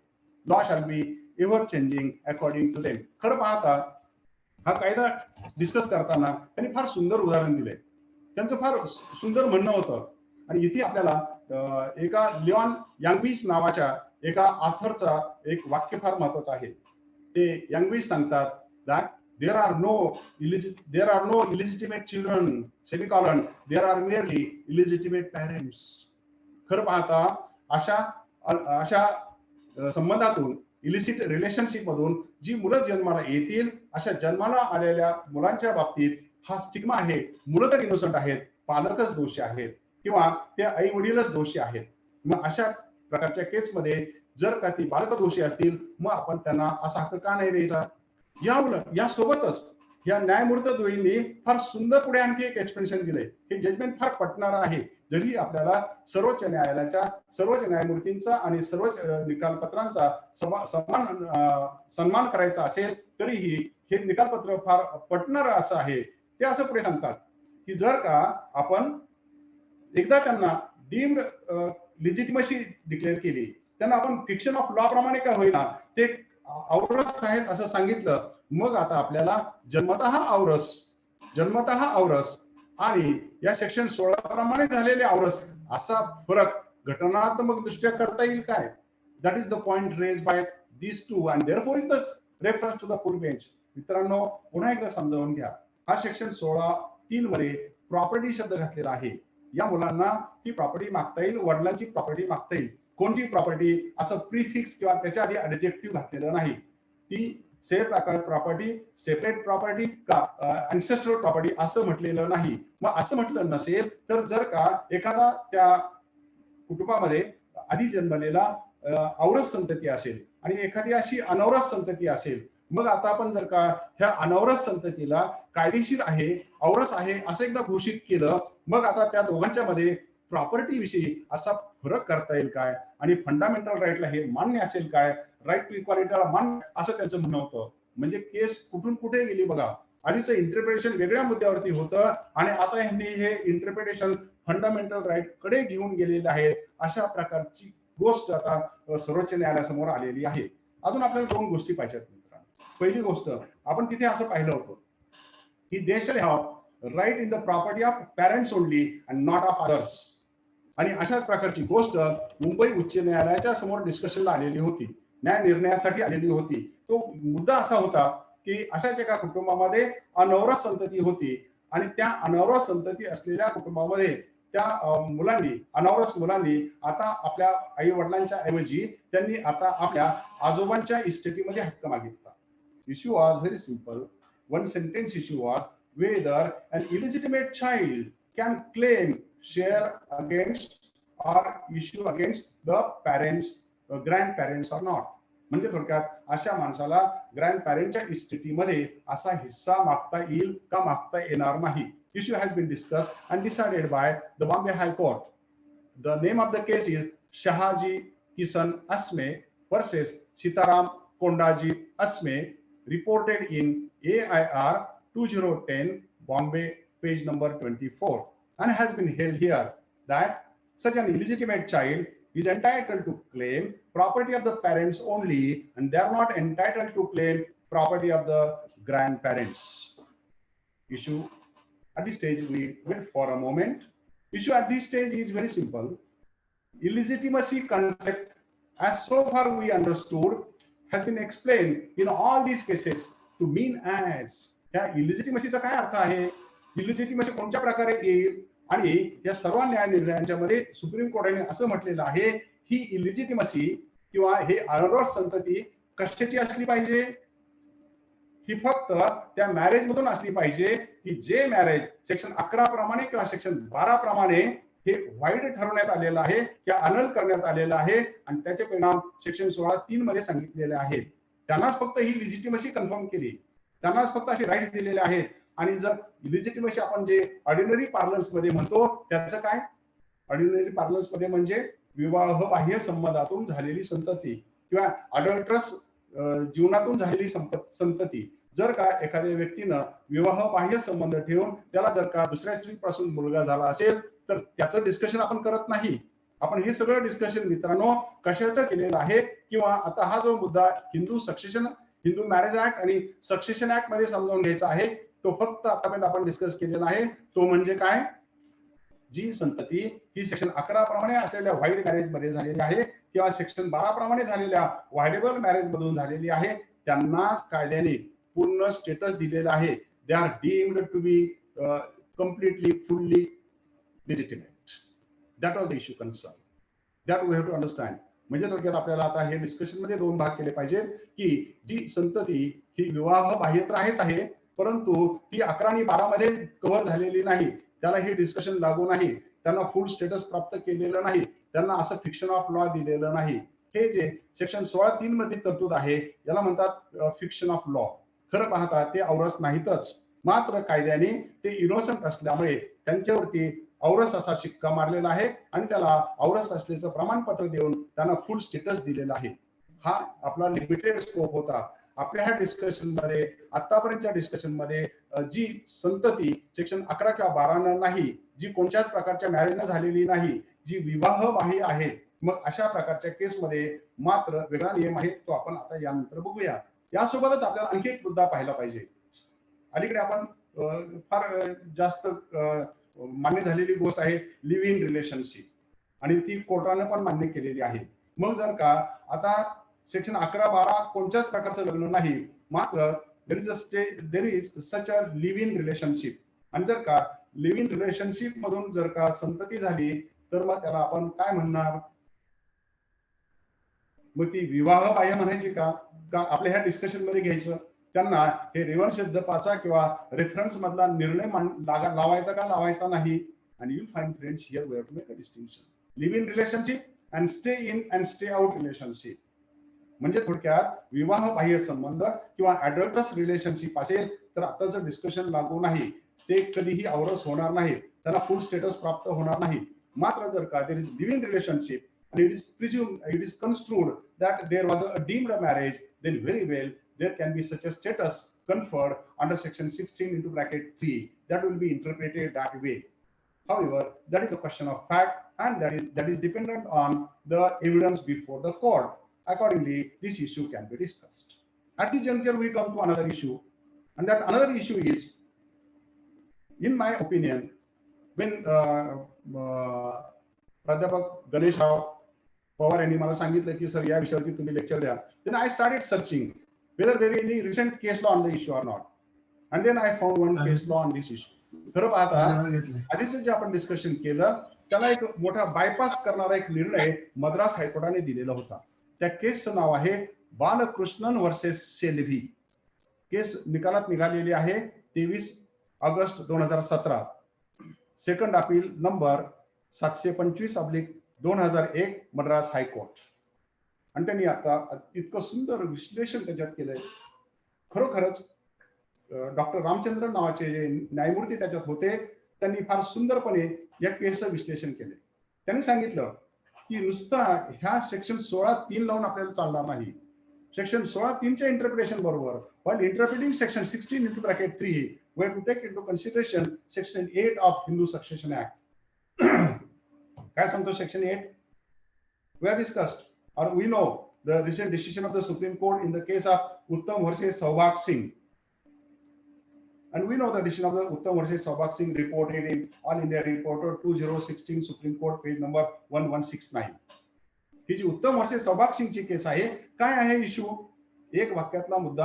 Law shall be ever changing according to them. खरं पाहता हा कायदा डिस्कस करताना त्यांनी फार सुंदर उदाहरण दिले. त्यांचं फार सुंदर म्हणणं होतं. आणि इथे आपल्याला एका लिओन यांग्विच नावाच्या एका ऑथरचा एक वाक्य फार महत्वाचं आहे. ते यांग्विच सांगतात that there are no illegitimate children semicolon, there are merely illegitimate parents. खरं पाहता अशा संबंधातून इलिसिट रिलेशनशिप मधून जी मुलं जन्माला येतील अशा जन्माला आलेल्या मुलांच्या बाबतीत हा स्टिग्मा आहे. मुलं तर इनोसंट आहेत, पालकच दोषी आहेत किंवा ते आई वडीलच दोषी आहेत. मग अशा प्रकारच्या केसमध्ये जर का ती बालक दोषी असतील मग आपण त्यांना असा हक्क का नाही द्यायचा. या उलट यासोबतच या न्यायमूर्ती द्वयींनी फार सुंदर पुढे आणखी एक एक्सप्लेनेशन दिलंय. हे जजमेंट फार पटणारं आहे. जरी आपल्याला सर्वोच्च न्यायालयाच्या सर्वच न्यायमूर्तींचा आणि सर्वच निकालपत्रांचा सन्मान करायचा असेल तरीही हे निकालपत्र फार पटणारं असं आहे. ते असं पुढे सांगतात की जर का आपण एकदा त्यांना डीम्ड लिजिटिमसी डिक्लेअर केली, त्यांना आपण फिक्शन ऑफ लॉ प्रमाणे का होईना ते औरस आहेत असं सांगितलं, मग आता आपल्याला जन्मतः औरस आणि या सेक्शन 16 प्रमाणे झालेले औरस असा फरक घटनात्मक दृष्ट्या करता येईल काय. That is the point raise by these two and therefore is the reference to the full bench. मित्रांनो पुन्हा एकदा समजावून घ्या. हा सेक्शन 16(3) मध्ये प्रॉपर्टी शब्द घातलेला आहे. या मुलांना ती प्रॉपर्टी मागता येईल, वडिलांची प्रॉपर्टी मागता येईल. कोणती प्रॉपर्टी असं प्रीफिक्स किंवा त्याच्या आधी ॲडजेक्टिव्ह घातलेलं नाही. ती सेफ प्रॉपर्टी, सेपरेट प्रॉपर्टी का अँसेस्ट्रल प्रॉपर्टी असं म्हटलेलं नाही. मग असं म्हटलं नसेल तर जर का एखादा त्या कुटुंबामध्ये आधी जन्मलेला औरस संतती असेल आणि एखादी अशी अनौरस संतती असेल, मग आता आपण जर का ह्या अनौरस संततीला कायदेशीर आहे, औरस आहे असं एकदा घोषित केलं, मग आता त्या दोघांच्या मध्ये प्रॉपर्टी विषयी असा फरक करता येईल काय आणि फंडामेंटल राईटला हे मान्य असेल काय, राईट टू इक्वालिटीला मान्य असं त्यांचं म्हणणं होतं. म्हणजे केस कुठून कुठे गेली बघा. आधीचं इंटरप्रिटेशन वेगळ्या मुद्द्यावरती होतं आणि आता यांनी हे इंटरप्रिटेशन फंडामेंटल राईट कडे घेऊन गेलेले आहे. अशा प्रकारची गोष्ट आता सर्वोच्च न्यायालयासमोर आलेली आहे. अजून आपल्याला दोन गोष्टी पाहिजेत मित्रांनो. पहिली गोष्ट आपण तिथे असं पाहिलं होतं की they shall have right in the property of parents only and not of others. आणि अशाच प्रकारची गोष्ट मुंबई उच्च न्यायालयाच्या समोर डिस्कशनला आलेली होती, न्याय निर्णयासाठी आलेली होती. तो मुद्दा असा होता की अशाच एका कुटुंबामध्ये अनौरस संतती होती आणि त्या अनौरस संतती असलेल्या कुटुंबामध्ये त्या मुलांनी, अनौरस मुलांनी आता आपल्या आई वडिलांच्या ऐवजी त्यांनी आता आपल्या आजोबांच्या इस्टेटीमध्ये हक्क मागितला. Issue was very simple. One sentence issue was whether an illegitimate child can claim share against or issue against the parents, grandparents or not. म्हणजे थोडक्यात अशा माणसाला ग्रँडपॅरेंटच्या इस्टेटीमध्ये असा हिस्सा मागता येईल का मागता येणार नाही. Issue has been discussed and decided by the Bombay high court. The name of the case is Shahaji Kisan Asme versus Sitaram Kondaji Asme, reported in AIR 2010 Bombay, page number 24, and has been held here that such an illegitimate child is entitled to claim property of the parents only and they are not entitled to claim property of the grandparents. Issue at this stage, we wait for a moment. Issue at this stage is very simple. Illegitimacy concept, as so far we understood, has been explained in all these cases to mean as त्या इलिजिटिमसीचा काय अर्थ आहे, इलिजिटिमसी कोणत्या प्रकारे येईल. आणि या सर्व न्याय निर्णयांच्या मध्ये सुप्रीम कोर्टाने असं म्हटलेलं आहे ही इलिजिटिमसी किंवा हे अनौरस संतती कशाची असली पाहिजे, ही फक्त त्या मॅरेज मधून असली पाहिजे की जे मॅरेज सेक्शन 11 प्रमाणे किंवा सेक्शन 12 प्रमाणे हे वाईट ठरवण्यात आलेलं आहे किंवा अनल करण्यात आलेलं आहे आणि त्याचे परिणाम सेक्शन 16(3) मध्ये सांगितलेले आहेत. त्यांनाच फक्त ही लिजिटिमसी कन्फर्म केली, त्यांनाच फक्त असे राईट्स दिलेले आहेत. आणि जर लिजिटिमसी आपण जे ऑर्डिनरी पार्लन्स मध्ये म्हणतो त्याचं काय, ऑर्डिनरी पार्लन्स मध्ये म्हणजे विवाह बाह्य संबंधातून झालेली संतती किंवा अडल्ट्रस जीवनातून झालेली संतती. जर का एखाद्या व्यक्तीनं विवाह बाह्य संबंध ठेवून त्याला जर का दुसऱ्या स्त्रीपासून मुलगा झाला असेल तर त्याचं डिस्कशन आपण करत नाही. आपण हे सगळं डिस्कशन मित्रांनो कशाचं केलेलं आहे किंवा आता हा जो मुद्दा हिंदू मॅरेज ऍक्ट आणि सक्सेशन ऍक्ट मध्ये समजावून घ्यायचा आहे तो फक्त आतापर्यंत आपण डिस्कस केलेला आहे. तो म्हणजे काय, जी संतती ही सेक्शन 11 प्रमाणे असलेल्या व्हाईट मॅरेज मध्ये झालेली आहे किंवा सेक्शन 12 प्रमाणे झालेल्या व्हायडेबल मॅरेज मधून झालेली आहे त्यांनाच कायद्याने पूर्ण स्टेटस दिलेला आहे. They are deemed to be completely fully legitimate. That was the issue concern. That we have to understand. म्हणजे थोडक्यात आपल्याला आता हे डिस्कशन मध्ये दोन भाग केले पाहिजे की जी संतती ही विवाह बाह्य तर आहेच आहे, परंतु ती 11 आणि 12 मध्ये कव्हर झालेली नाही, त्याला हे डिस्कशन लागू नाही, त्यांना फुल स्टेटस प्राप्त केलेलं नाही, त्यांना असं फिक्शन ऑफ लॉ दिलेलं नाही. हे जे सेक्शन 16(3) मध्ये तरतूद आहे याला म्हणतात फिक्शन ऑफ लॉ. खरं पाहता ते औरस नाहीतच, मात्र कायद्याने ते इनोसंट असल्यामुळे त्यांच्यावरती औरस असा शिक्का मारलेला आहे आणि त्याला औरस असल्याचं प्रमाणपत्र देऊन त्यांना फुल स्टेटस दिलेलं आहे. हा आपला लिमिटेड स्कोप होता. आपल्या ह्या डिस्कशन मध्ये आतापर्यंतच्या डिस्कशन मध्ये जी संतती सेक्शन 11 किंवा 12 नाही, जी कोणत्याच प्रकारच्या मॅरेज झालेली नाही, जी विवाह बाह्य आहे, मग अशा प्रकारच्या केसमध्ये मात्र वेगळा नियम आहे, तो आपण आता यानंतर बघूया. यासोबतच आपल्याला आणखी एक मुद्दा पाहायला पाहिजे. अलीकडे आपण फार जास्त मान्य झालेली गोष्ट आहे लिव्ह इन रिलेशनशिप, आणि ती कोर्टाने पण मान्य केलेली आहे. मग जर का आता सेक्शन 11-12 कोणत्याच प्रकारचं लग्न नाही, मात्र there is such a leave in relationship, आणि जर का लिव्ह इन रिलेशनशिप मधून जर का संतती झाली तर मग त्याला आपण काय म्हणणार? मग ती विवाह बाह्य म्हणायची का आपल्या ह्या डिस्कशन मध्ये घ्यायचं? त्यांना हे रेवणसिद्धपाचा किंवा रेफरन्स मधला निर्णय लावायचा का लावायचा नाही? आणि you find friends here we have to make a distinction. Live in relationship and stay in and stay out relationship. म्हणजे थोडक्यात विवाह बाह्य संबंध किंवा अडल्टस रिलेशनशिप असेल तर आताचं डिस्कशन लागू नाही, ते कधीही औरस होणार नाही, त्यांना फुल स्टेटस प्राप्त होणार नाही. मात्र जर का there is leave in relationship and it is presumed, it is construed that there was a deemed marriage, then very well there can be such a status conferred under section 16 into bracket 3 that will be interpreted that way. However, that is a question of fact, and that is dependent on the evidence before the court. Accordingly, this issue can be discussed. At this juncture, we come to another issue, and that another issue is, in my opinion, when प्राध्यापक गणेशराव पवार यांनी मला सांगितलं की sir या विषयावरती तुम्ही lecture द्या, then I started searching whether there any recent case law on the issue or not, and then I found one case law on this issue. खरं पाहता आधीच जे आपण डिस्कशन केलं त्याला एक मोठा बायपास करणारा एक निर्णय मद्रास हायकोर्टाने दिलेला होता. त्या केसचं नाव आहे बालकृष्णन वर्सेस सेल्व्ही. केस निकालात निघालेली आहे 23 August 2017. Second appeal number 725/2001 Madras high court. आणि त्यांनी आता इतकं सुंदर विश्लेषण त्याच्यात केलंय. खरोखरच डॉक्टर रामचंद्रन नावाचे जे न्यायमूर्ती त्याच्यात होते त्यांनी फार सुंदरपणे या केसचं विश्लेषण केले. त्यांनी सांगितलं की नुसता ह्या सेक्शन 16(3) लावून आपल्याला चालणार नाही. सेक्शन 16(3)च्या इंटरप्रिटेशन बरोबर while interpreting section 16 into bracket 3 we have to take into consideration section 8 of Hindu Succession Act. काय सांगतो section 8? We have discussed or we know the recent decision of the Supreme Court in the case of Uttam versus Saubhag Singh, and we know the decision of the Uttam versus Saubhag Singh reported in All India Reporter 2016 Supreme Court page number 1169. ही जी उत्तम versus Saubhagya सिंगची केस आहे, काय आहे issue? एक वाक्यातला मुद्दा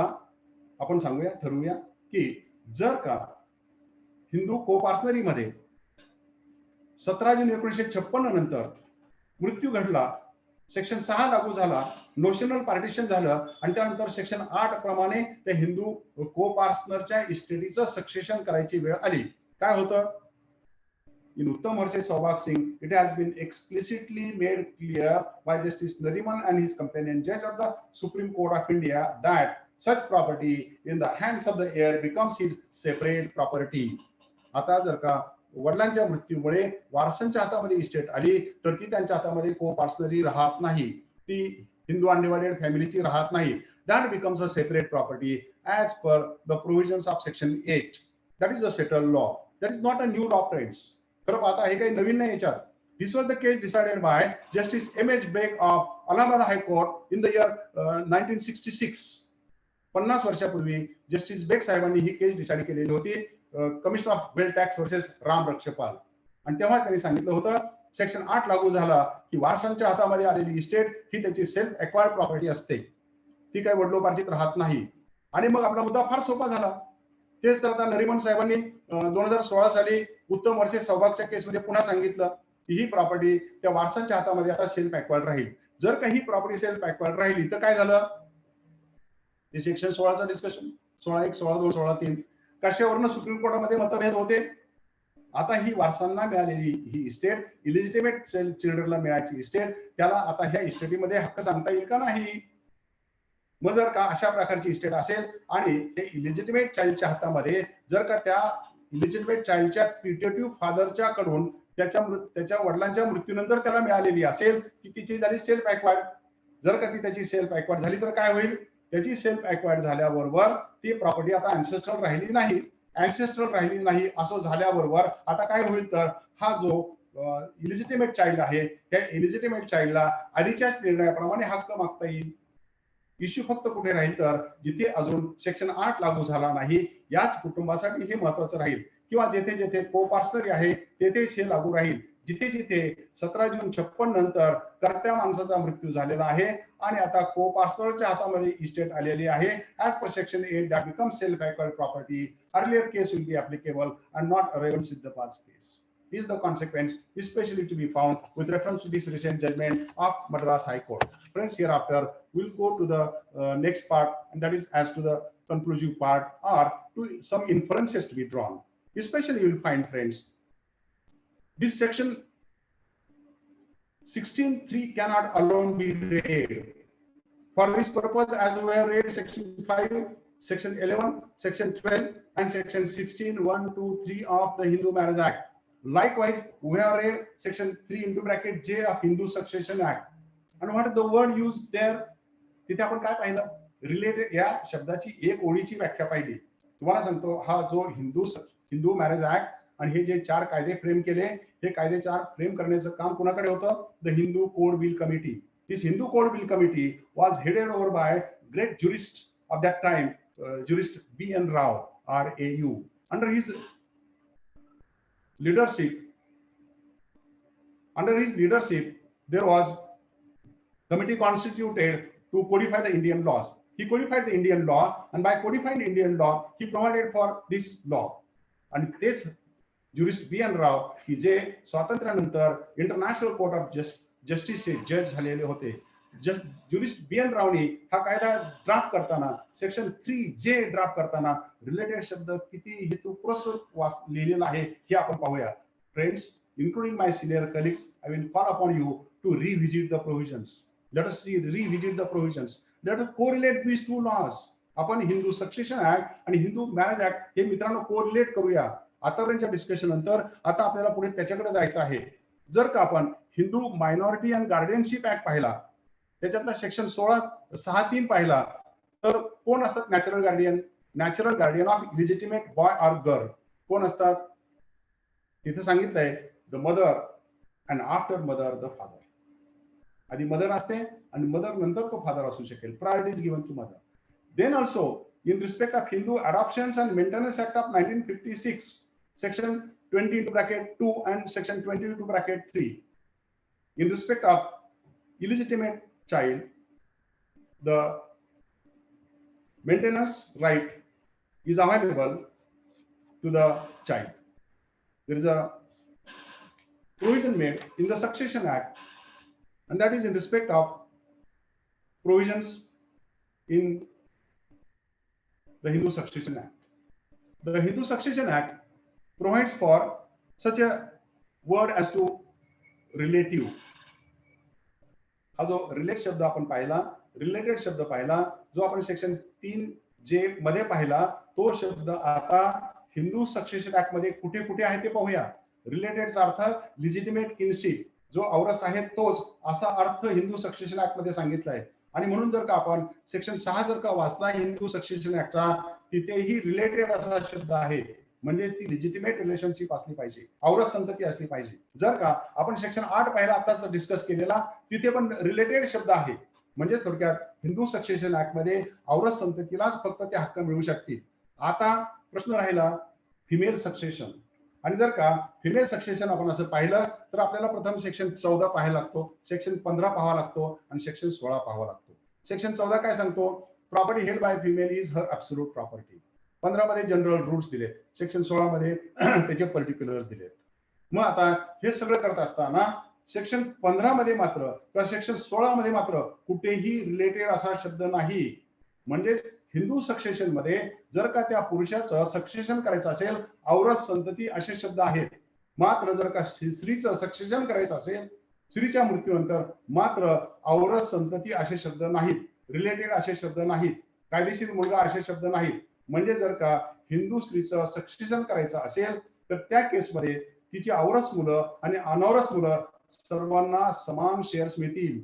आपण सांगूया, ठरवूया की जर का हिंदू कोपार्सनरी मध्ये 17 जून 1956 नंतर मृत्यू घडला, सेक्शन 6 लागू झाला, नोशनल पार्टिशन झालं, आणि त्यानंतर सेक्शन 8 प्रमाणे त्या हिंदू कोपार्सनरच्या इस्टेटीचं सक्सेशन करायची वेळ आली, काय होतं? In Uttam versus Saubhag Singh, it has been explicitly made clear by Justice Nariman and his companion judge of the Supreme Court of India that such property in the hands of the heir becomes his separate property. आता जर का वडिलांच्या मृत्यूमुळे वारसांच्या हातामध्ये estate आली तर ती त्यांच्या हातामध्ये कोपार्सनरी राहत नाही, ती हिंदू अनडिवाइडेड फॅमिलीची राहत नाही. That becomes a separate property as per the provisions of section 8. That is a settled law. That is not a new law, friends. खरं आता हे काही नवीन नाही याच्यात. This was the case decided by justice M.H. Baig of Allahabad high court in the year 1966. 50 वर्षापूर्वी justice बेग साहेबांनी ही केस decide केलेली होती, commission of wealth tax versus Ram Rakshpal. आणि तेव्हा त्यांनी सांगितलं होतं सेक्शन 8 लागू झाला की वारसांच्या हातामध्ये आलेली इस्टेट ही त्याची सेल्फ एक्वायर्ड प्रॉपर्टी असते, ती काही वडिलोपार्जित राहत नाही. आणि मग आपला मुद्दा फार सोपा झाला. तेच तर आता नरिमन साहेबांनी 2016 साली उत्तम वर्सेस सौभागच्या केसमध्ये पुन्हा सांगितलं की ही प्रॉपर्टी त्या वारसांच्या हातामध्ये आता सेल्फ एक्वायर्ड राहील. जर काही प्रॉपर्टी सेल्फ बॅकवर्ड राहिली तर काय झालं, ते सेक्शन 16चं डिस्कशन, 16(1), 16(2), 16(3) कशावरनं सुप्रीम कोर्टामध्ये मतभेद होते. आता ही वारसांना मिळालेली ही इस्टेट, इलिजिटिमेट चिल्ड्रनला मिळायची इस्टेट, त्याला आता ह्या इस्टेटीमध्ये हक्क सांगता येईल का नाही. मग जर का अशा प्रकारची इस्टेट असेल आणि ते इलिजिटिमेट चाइल्डच्या हातामध्ये, जर का त्या इलिजिटिमेट चाइल्डच्या प्युटेटिव्ह फादरच्या कडून त्याच्या वडिलांच्या मृत्यूनंतर त्याला मिळालेली असेल, की तिची झाली सेल्फ ॲक्वायर्ड. जर का ती त्याची सेल्फ ॲक्वायर्ड झाली तर काय होईल, त्याची सेल्फ ॲक्वायर्ड झाल्याबरोबर ती प्रॉपर्टी आता अँसेस्ट्रल राहिली नाही. अँसेस्ट्रल राहिली नाही असं झाल्याबरोबर आता काय होईल तर हा जो इलिजिटिमेट चाइल्ड आहे त्या इलिजिटिमेट चाइल्डला आधीच्याच निर्णयाप्रमाणे हक्क मागता येईल. इश्यू फक्त कुठे राहील तर जिथे अजून सेक्शन 8 लागू झाला नाही, याच कुटुंबासाठी हे महत्वाचं राहील, किंवा जेथे जेथे को पार्सनरी आहे तेथेच हे लागू राहील. जिथे जिथे 17 जून 56 नंतर कर्त्या माणसाचा मृत्यू झालेला आहे आणि आता को पार्सनरच्या हातामध्ये इस्टेट आलेली आहे, as per section 8 that becomes self acquired property, earlier case will be applicable and not Revanasiddappa case. Is the consequence especially to be found with reference to this recent judgment of Madras High Court. Friends, hereafter we'll go to the next part, and that is as to the conclusive part or to some inferences to be drawn. Especially you will find, friends, this section 16(3) cannot alone be read. For this purpose, as we have read section 5, section 11, section 12, and section 16, 1, 2, 3 of the Hindu Marriage Act. Likewise, we have read section 3 into bracket J of Hindu Succession Act. And what is the word used there? तिथे आपण काय पाहिलं, related या शब्दाची एक ओळीची व्याख्या पाहिली. तुम्हाला सांगतो, हा जो हिंदू मॅरेज ऍक्ट आणि हे जे 4 कायदे फ्रेम केले, हे कायदे 4 फ्रेम करण्याचं काम कुणाकडे होतं, the Hindu code bill committee. This Hindu code bill committee was headed over by great jurist of that time, jurist B.N. Rao, RAU. Under his leadership, there was committee constituted to codify the Indian laws. He codified the Indian law, and by codifying the Indian law, he provided for this law. And this jurist B.N. Rao, की जे स्वातंत्र्यानंतर international court of जस्टिसचे जज झालेले होते, ज्युरिस्ट B.N. Rawani हा कायदा draft करताना, section 3J draft करताना रिलेटेड शब्द किती हेतुपुरस्सर लिहिलेला आहे हे आपण पाहूया. Friends, including my senior colleagues, I will call upon you to revisit the provisions. Let us revisit the provisions. Let us correlate these two laws. आपण हिंदू सक्सेशन ऍक्ट आणि हिंदू मॅरेज ऍक्ट हे मित्रांनो कोरिलेट करूया. आतापर्यंतच्या डिस्कशन नंतर आता आपल्याला पुढे त्याच्याकडे जायचं आहे. जर का आपण Hindu minority and guardianship act पाहिला, त्याच्यातला सेक्शन 16(6)(3) पाहिला, तर कोण असतात natural guardian? Natural guardian of illegitimate boy or girl कोण असतात? तिथे सांगितलंय the mother and after mother the father. आधी मदर असते आणि मदर नंतर तो फादर असू शकेल. Priority is given to mother. Then also, in respect of Hindu Adoptions and Maintenance Act of 1956, section 20 into bracket 2 and section 20 into bracket 3, in respect of illegitimate child, the maintenance right is available to the child. There is a provision made in the Succession Act, and that is in respect of provisions in the Hindu Succession Act. The Hindu Succession Act provides for such a word as to relative. हा जो relate शब्द आपण पाहिला, related शब्द पाहिला, जो आपण section 3J मध्ये पाहिला, तो शब्द आता हिंदू सक्सेशन ऍक्ट मध्ये कुठे कुठे आहे ते पाहूया. रिलेटेडचा अर्थ लिजिटिमेट किनशिप, जो औरस आहे तोच, असा अर्थ हिंदू सक्सेशन ऍक्ट मध्ये सांगितला आहे. आणि म्हणून जर का आपण सेक्शन 6 जर का वाचला हिंदू सक्सेशन ऍक्टचा, तिथेही रिलेटेड असा शब्द आहे, म्हणजे ती लिजिटिमेट रिलेशनशिप असली पाहिजे, औरस संतती असली पाहिजे. जर का आपण सेक्शन 8 पाहिला आताच डिस्कस केलेला, तिथे पण रिलेटेड शब्द आहे. म्हणजे थोडक्यात हिंदू सक्सेशन ऍक्ट मध्ये औरस संततीलाच फक्त ते हक्क मिळू शकतील. आता प्रश्न राहिला फिमेल सक्सेशन. आणि जर का फिमेल सक्सेशन आपण असं पाहिलं तर आपल्याला प्रथम सेक्शन 14 पाहायला लागतो, सेक्शन 15 पाहावा लागतो आणि सेक्शन 16 पाहावा लागतो. सेक्शन 14 काय सांगतो? Property held by female is her absolute property. 15 मध्ये जनरल रूल्स दिले, सेक्शन 16 मध्ये त्याचे पर्टिक्युलर दिले. मग आता हे सगळं करत असताना सेक्शन 15 मध्ये मात्र किंवा सेक्शन 16 मध्ये मात्र कुठेही रिलेटेड असा शब्द नाही. म्हणजेच हिंदू सक्सेशन मध्ये जर का त्या पुरुषाचं सक्सेशन करायचं असेल, औरस संतती असे शब्द आहेत. मात्र जर का स्त्रीचं सक्सेशन करायचं असेल, स्त्रीच्या मृत्यूनंतर मात्र औरस संतती असे शब्द नाहीत, रिलेटेड असे शब्द नाहीत, कायदेशीर मुलगा असे शब्द नाहीत. म्हणजे जर का हिंदू स्त्रीचं सक्सेशन करायचं असेल तर त्या केसमध्ये तिची औरस मुलं आणि अनौरस मुलं सर्वांना समान शेअर्स मिळतील.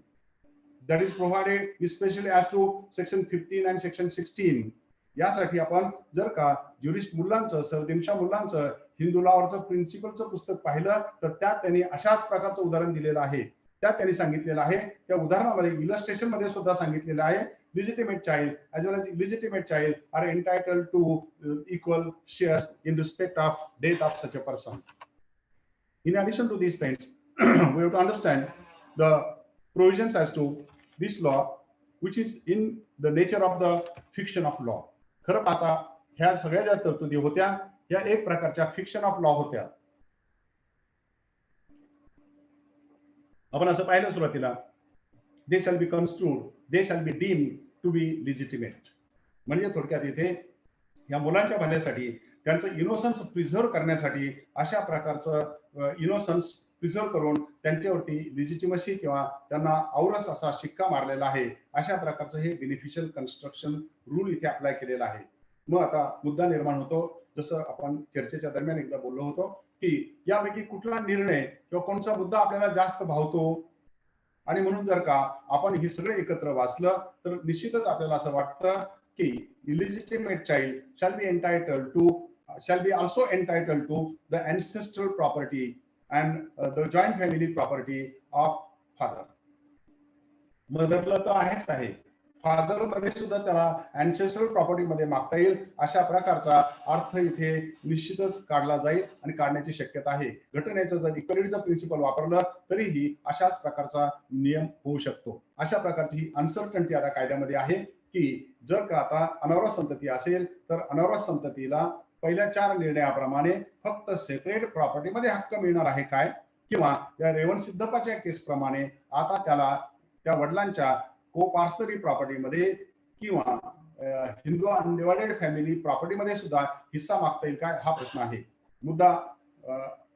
That is provided specially as to section 15 आणि सेक्शन 16. यासाठी आपण जर का ज्युरिस्ट मुलांचं, सरदिनशा मुलांचं हिंदू लॉवरचं प्रिन्सिपलचं पुस्तक पाहिलं तर त्यात त्यांनी अशाच प्रकारचं उदाहरण दिलेलं आहे. त्यात त्यांनी सांगितलेलं आहे, त्या उदाहरणामध्ये इलस्ट्रेशन मध्ये सुद्धा सांगितलेलं आहे, legitimate child as well as illegitimate child are entitled to equal shares in respect of death of such a person. In addition to these things, we have to understand the provisions as to this law, which is in the nature of the fiction of law. खरं पाहता ह्या सगळ्या ज्या तरतुदी होत्या या एक प्रकारच्या फिक्शन ऑफ लॉ होत्या. आपण असं पाहिलं सुरुवातीला, they shall be construed, they shall be deemed to be legitimate. म्हणजे थोडक्यात इथे या मुलांच्या भल्यासाठी, त्यांचं इनोसन्स प्रिझर्व करण्यासाठी अशा प्रकारचं इनोसन्स प्रिझर्व करून त्यांच्यावरती लिजिटिमसी किंवा त्यांना औरस असा शिक्का मारलेला आहे. अशा प्रकारचं हे बेनिफिशियल कन्स्ट्रक्शन रूल इथे अप्लाय केलेला आहे. मग आता मुद्दा निर्माण होतो, जसं आपण चर्चेच्या दरम्यान एकदा बोललो होतो की यापैकी कुठला निर्णय किंवा कोणता मुद्दा आपल्याला जास्त भावतो. आणि म्हणून जर का आपण हे सगळे एकत्र वाचलं तर निश्चितच आपल्याला असं वाटतं की illegitimate child shall be also entitled to the ancestral property and the joint family property of father. मदरला तर आहेच आहे, फादर मध्ये सुद्धा त्याला अँसेस्ट्रल प्रॉपर्टी मध्ये मागता येईल. अशा प्रकारचा अर्थ इथे निश्चितच काढला जाईल आणि काढण्याची शक्यता आहे. घटनेचं जर इक्वॅलिटीचं प्रिन्सिपल वापरलं तरीही अशाच प्रकारचा नियम होऊ शकतो. अशा प्रकारची ही अनसर्टन्टी आता कायद्यामध्ये आहे की जर का आता अनौरस संतती असेल तर अनौरस संततीला पहिल्या 4 निर्णयाप्रमाणे फक्त सेपरेट प्रॉपर्टीमध्ये हक्क मिळणार आहे काय, किंवा या रेवण सिद्धप्पाच्या केस प्रमाणे आता त्याला त्या वडिलांच्या को-पार्सनरी प्रॉपर्टीमध्ये किंवा हिंदू अनडिवायडेड फॅमिली प्रॉपर्टीमध्ये सुद्धा हिस्सा मागता येईल काय, हा प्रश्न आहे. मुद्दा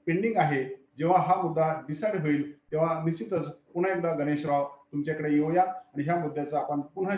पेंडिंग आहे. जेव्हा हा मुद्दा डिसाइड होईल तेव्हा निश्चितच पुन्हा एकदा गणेशराव तुमच्याकडे येऊया आणि ह्या मुद्द्याचं आपण पुन्हा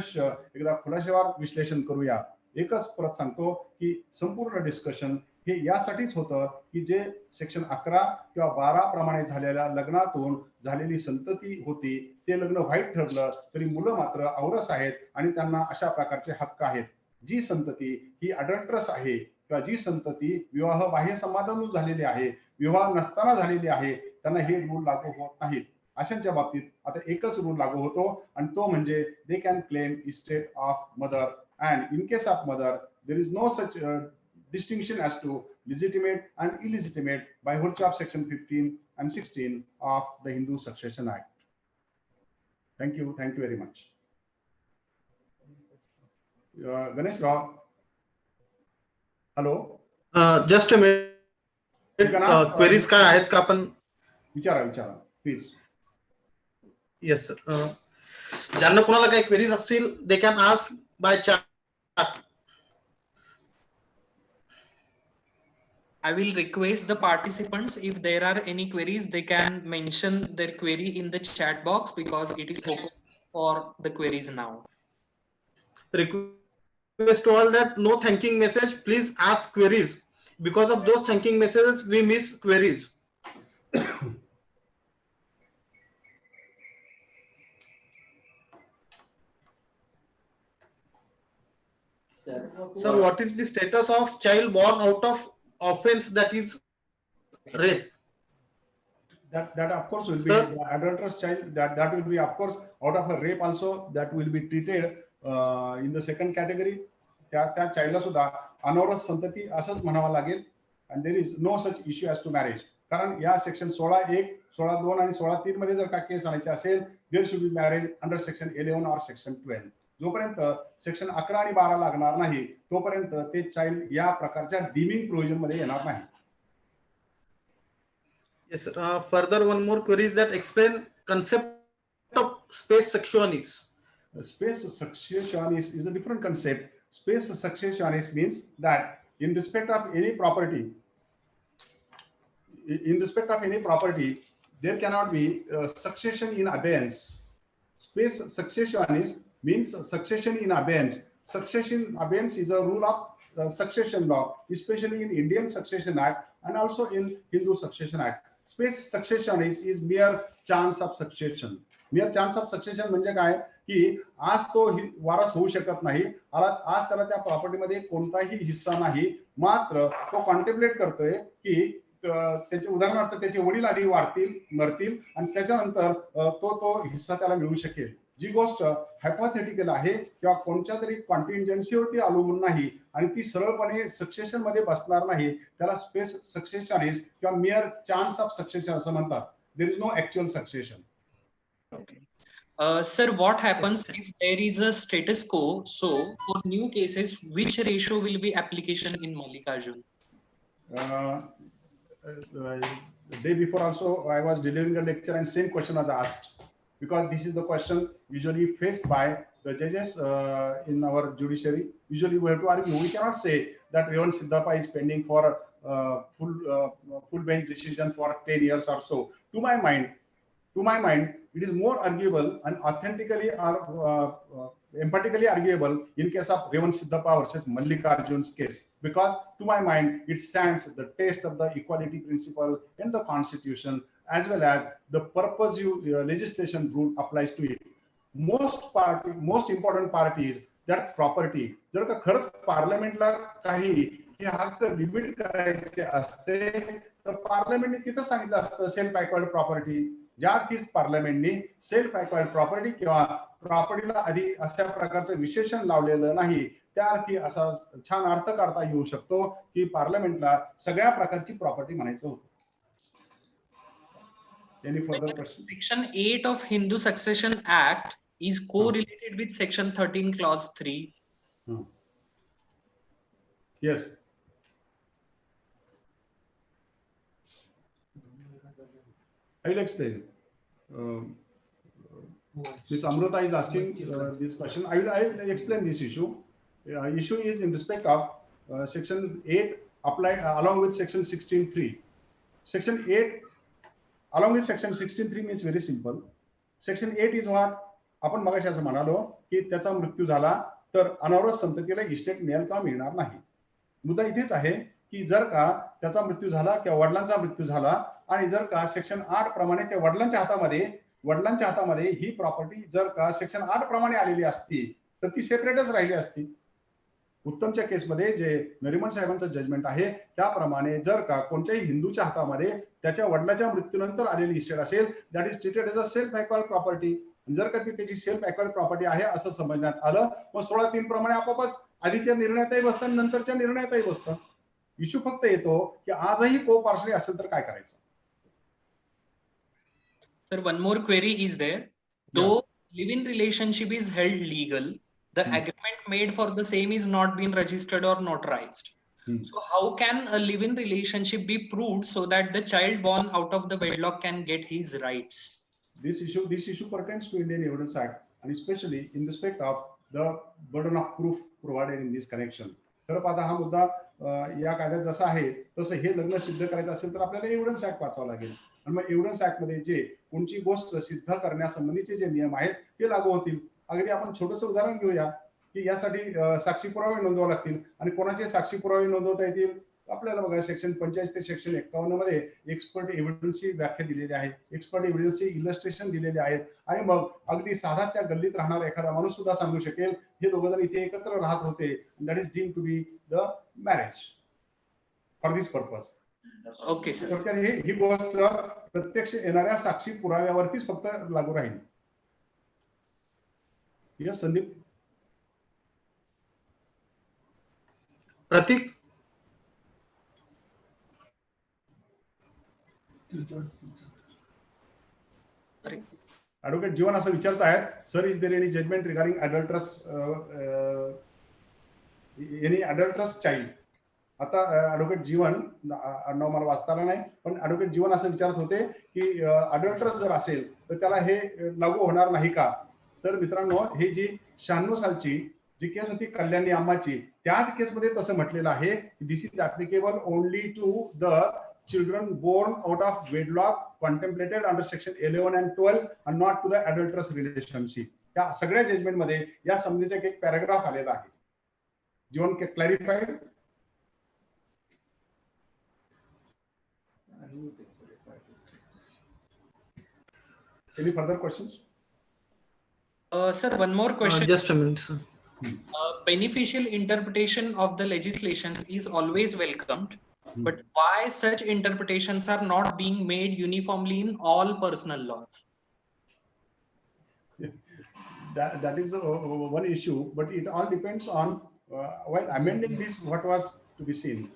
एकदा खुलाशावार विश्लेषण करूया. एकच परत सांगतो की संपूर्ण डिस्कशन हे यासाठीच होतं की जे सेक्शन 11 किंवा 12 प्रमाणे झालेल्या लग्नातून झालेली संतती होती ते लग्न वाईट ठरलं तरी मुलं मात्र औरस आहेत आणि त्यांना अशा प्रकारचे हक्क आहेत. जी संतती ही अडल्ट्रस आहे किंवा जी संतती विवाह बाह्य संवादातून झालेली आहे, विवाह नसताना झालेली आहे, त्यांना हे रूल लागू होत नाहीत. अशांच्या बाबतीत आता एकच रूल लागू होतो आणि तो म्हणजे they can claim estate of mother and in case of mother there is no such distinction as to legitimate and illegitimate by virtue of section 15 and 16 of the Hindu Succession Act. Thank you very much. Ganesh Rao, hello. Just a minute, queries काय आहेत का आपण विचारा please. Yes sir, ज्यांना कोणाला काही queries असतील they can ask by chat. I will request the participants, if there are any queries, they can mention their query in the chat box because it is open for the queries now. Request to all that no thanking message, please ask queries. Because of those thanking messages, we miss queries. Sir, what is the status of child born out of offense, that is rape? That of course will Sir, be the adulterous child, that will be of course out of a rape also, that will be treated in the second category. त्या चाइल्डला सुद्धा अनौरस संतती असंच म्हणावं लागेल. and there is no such issue as to marriage. कारण या section 16(1), 16(2) आणि 16(3) मध्ये जर का केस आणायची असेल there should be marriage under section 11 और सेक्शन 12. जोपर्यंत सेक्शन 11 आणि 12 लागणार नाही तोपर्यंत ते चाइल्ड या प्रकारच्या डीमिंग प्रोव्हिजन मध्ये येणार नाही. Yes, sir. Further, one more query is that explain concept of space successionis. Space succession is a different concept. Space succession means that in respect of any property, there cannot be succession in abeyance. Space succession means succession in abeyance. Succession in abeyance is a rule of succession law, especially in Indian Succession Act and also in Hindu Succession Act. Space succession is mere chance of succession. Mere chance of succession म्हणजे काय की आज तो वारस होऊ शकत नाही, आज त्याला त्या प्रॉपर्टीमध्ये कोणताही हिस्सा नाही, मात्र तो कॉन्टेम्प्लेट करतोय की त्याचे उदाहरणार्थ त्याचे वडील आधी वाढतील मरतील आणि त्याच्यानंतर तो हिस्सा त्याला मिळू शकेल. जी गोष्ट हायपोथेटिकल आहे किंवा कोणत्या तरी कॉन्टिंजन्सीवरती अवलंबून नाही आणि ती सरळपणे सक्सेशन मध्ये बसणार नाही, त्याला स्पेस सक्सेशन किंवा मिअर चान्स ऑफ सक्सेशन असं म्हणतात. There is no actual succession. Sir, what happens if there is a status quo? So for new cases, which ratio will be application in Mallikarjun? The day before also I was delivering a lecture and same question was asked, because this is the question usually faced by the judges in our judiciary. Usually we have to argue. We cannot say that Revan Siddhappa is pending for full bench decision for 10 years or so. To my mind, it is more arguable and authentically or emphatically arguable in case of Revan Siddhappa versus Mallikarjun's case, because to my mind it stands the test of the equality principle in the constitution, as well as the purposive legislation rule applies to it. Most important part is that property. जर का खरंच पार्लमेंटला काही हे हक्क limit करायचे असते तर पार्लमेंटने तिथं सांगितलं असतं सेल्फ अक्वायर्ड प्रॉपर्टी. ज्या अर्थीच पार्लमेंटने सेल्फ अक्वायर्ड प्रॉपर्टी किंवा प्रॉपर्टीला आधी अशा प्रकारचं विशेषण लावलेलं नाही, त्या अर्थी असा छान अर्थ काढता येऊ शकतो की पार्लमेंटला सगळ्या प्रकारची प्रॉपर्टी म्हणायचं होतं. Any further question? Section 8 of Hindu Succession Act is correlated with Section 13 Clause 3. Yes. I will explain. Ms. Amrita is asking this question. I will explain this issue. Issue is in respect of Section 8 applied along with Section 16.3. Section 8 along with Section 16.3 means very simple. Section 8 is what? आपण मगाशी असं म्हणालो की त्याचा मृत्यू झाला तर अनावृत संततीला estate मिळेल का मिळणार नाही. मुद्दा इथेच आहे की जर का त्याचा मृत्यू झाला किंवा वडिलांचा मृत्यू झाला आणि जर का सेक्शन 8 प्रमाणे त्या वडिलांच्या हातामध्ये ही प्रॉपर्टी जर का सेक्शन 8 प्रमाणे आलेली असती तर ती सेपरेटच राहिली असती. उत्तमच्या केसमध्ये जे नरिमन साहेबांचं जजमेंट आहे त्याप्रमाणे जर का कोणत्याही हिंदूच्या हातामध्ये त्याच्या वडिलांच्या मृत्यूनंतर आलेली इस्टेट असेल, that is treated as a self acquired property. जर का ती त्याची सेल्फ अक्वायर्ड प्रॉपर्टी आहे असं समजण्यात आलं, मग 16(3) प्रमाणे आपोआपच आधीच्या निर्णयातही बसतं आणि नंतरच्या निर्णयातही बसतं. इश्यू फक्त येतो की आजही को पार्सली असेल तर काय करायचं. Sir, one more query is there. Though live-in relationship is held legal, the agreement made for the same is not been registered or notarized. So how can a live-in relationship be proved so that the child born out of the wedlock can get his rights? This issue pertains to Indian Evidence Act and especially in respect of the burden of proof provided in this connection. तर आता हा मुद्दा या कायद्यात जसा आहे तसं हे लग्न सिद्ध करायचं असेल तर आपल्याला एव्हिडन्स ऍक्ट वाचावं लागेल आणि मग एव्हिडन्स ऍक्ट मध्ये जे कोणची गोष्ट सिद्ध करण्यासंबंधीचे जे नियम आहेत ते लागू होतील. अगदी आपण छोटंसं उदाहरण घेऊया की यासाठी साक्षी पुरावे नोंदवावे लागतील आणि कोणाचे साक्षी पुरावे नोंदवता येतील. आपल्याला बघा सेक्शन 45 ते सेक्शन 51 मध्ये एक्सपर्ट एव्हिडन्सची व्याख्या दिलेली आहे, एक्सपर्ट एव्हिडन्सचे इलस्ट्रेशन दिलेले आहेत आणि मग अगदी साधा त्या गल्लीत राहणारा एखादा माणूस सुद्धा सांगू शकेल हे दोघ जण इथे एकत्र राहत होते. That is deemed to be the marriage for this purpose. Okay sir. ही गोष्ट प्रत्यक्ष येणाऱ्या साक्षी पुराव्यावरतीच फक्त लागू राहील. यस संदीप. प्रतीक. ऍडव्होकेट जीवन असं विचारतायत, sir is there any judgment regarding adulterous child. आता ऍडव्होकेट जीवन नाव मला वाचता आलं नाही, पण ऍडव्होकेट जीवन असं विचारत होते की अडल्टरस जर असेल तर त्याला हे लागू होणार नाही का? तर मित्रांनो, ही जी 96 सालची जी केस होती कल्याणी अम्माची, त्याच केसमध्ये तसं म्हटलेलं आहे की this is applicable only to the children born out of wedlock contemplated under section 11 and 12 and not to the adulterous relationship. त्या सगळ्या जजमेंट मध्ये या संबंधीचा एक पॅराग्राफ आलेला आहे. जीवन क्लॅरिफाईड. Any further questions? Sir, one more question. Just a minute, sir. Beneficial interpretation of the legislations is always welcomed, but why such interpretations are not being made uniformly in all personal laws? That is one issue, but it all depends on while amending this, what was to be seen.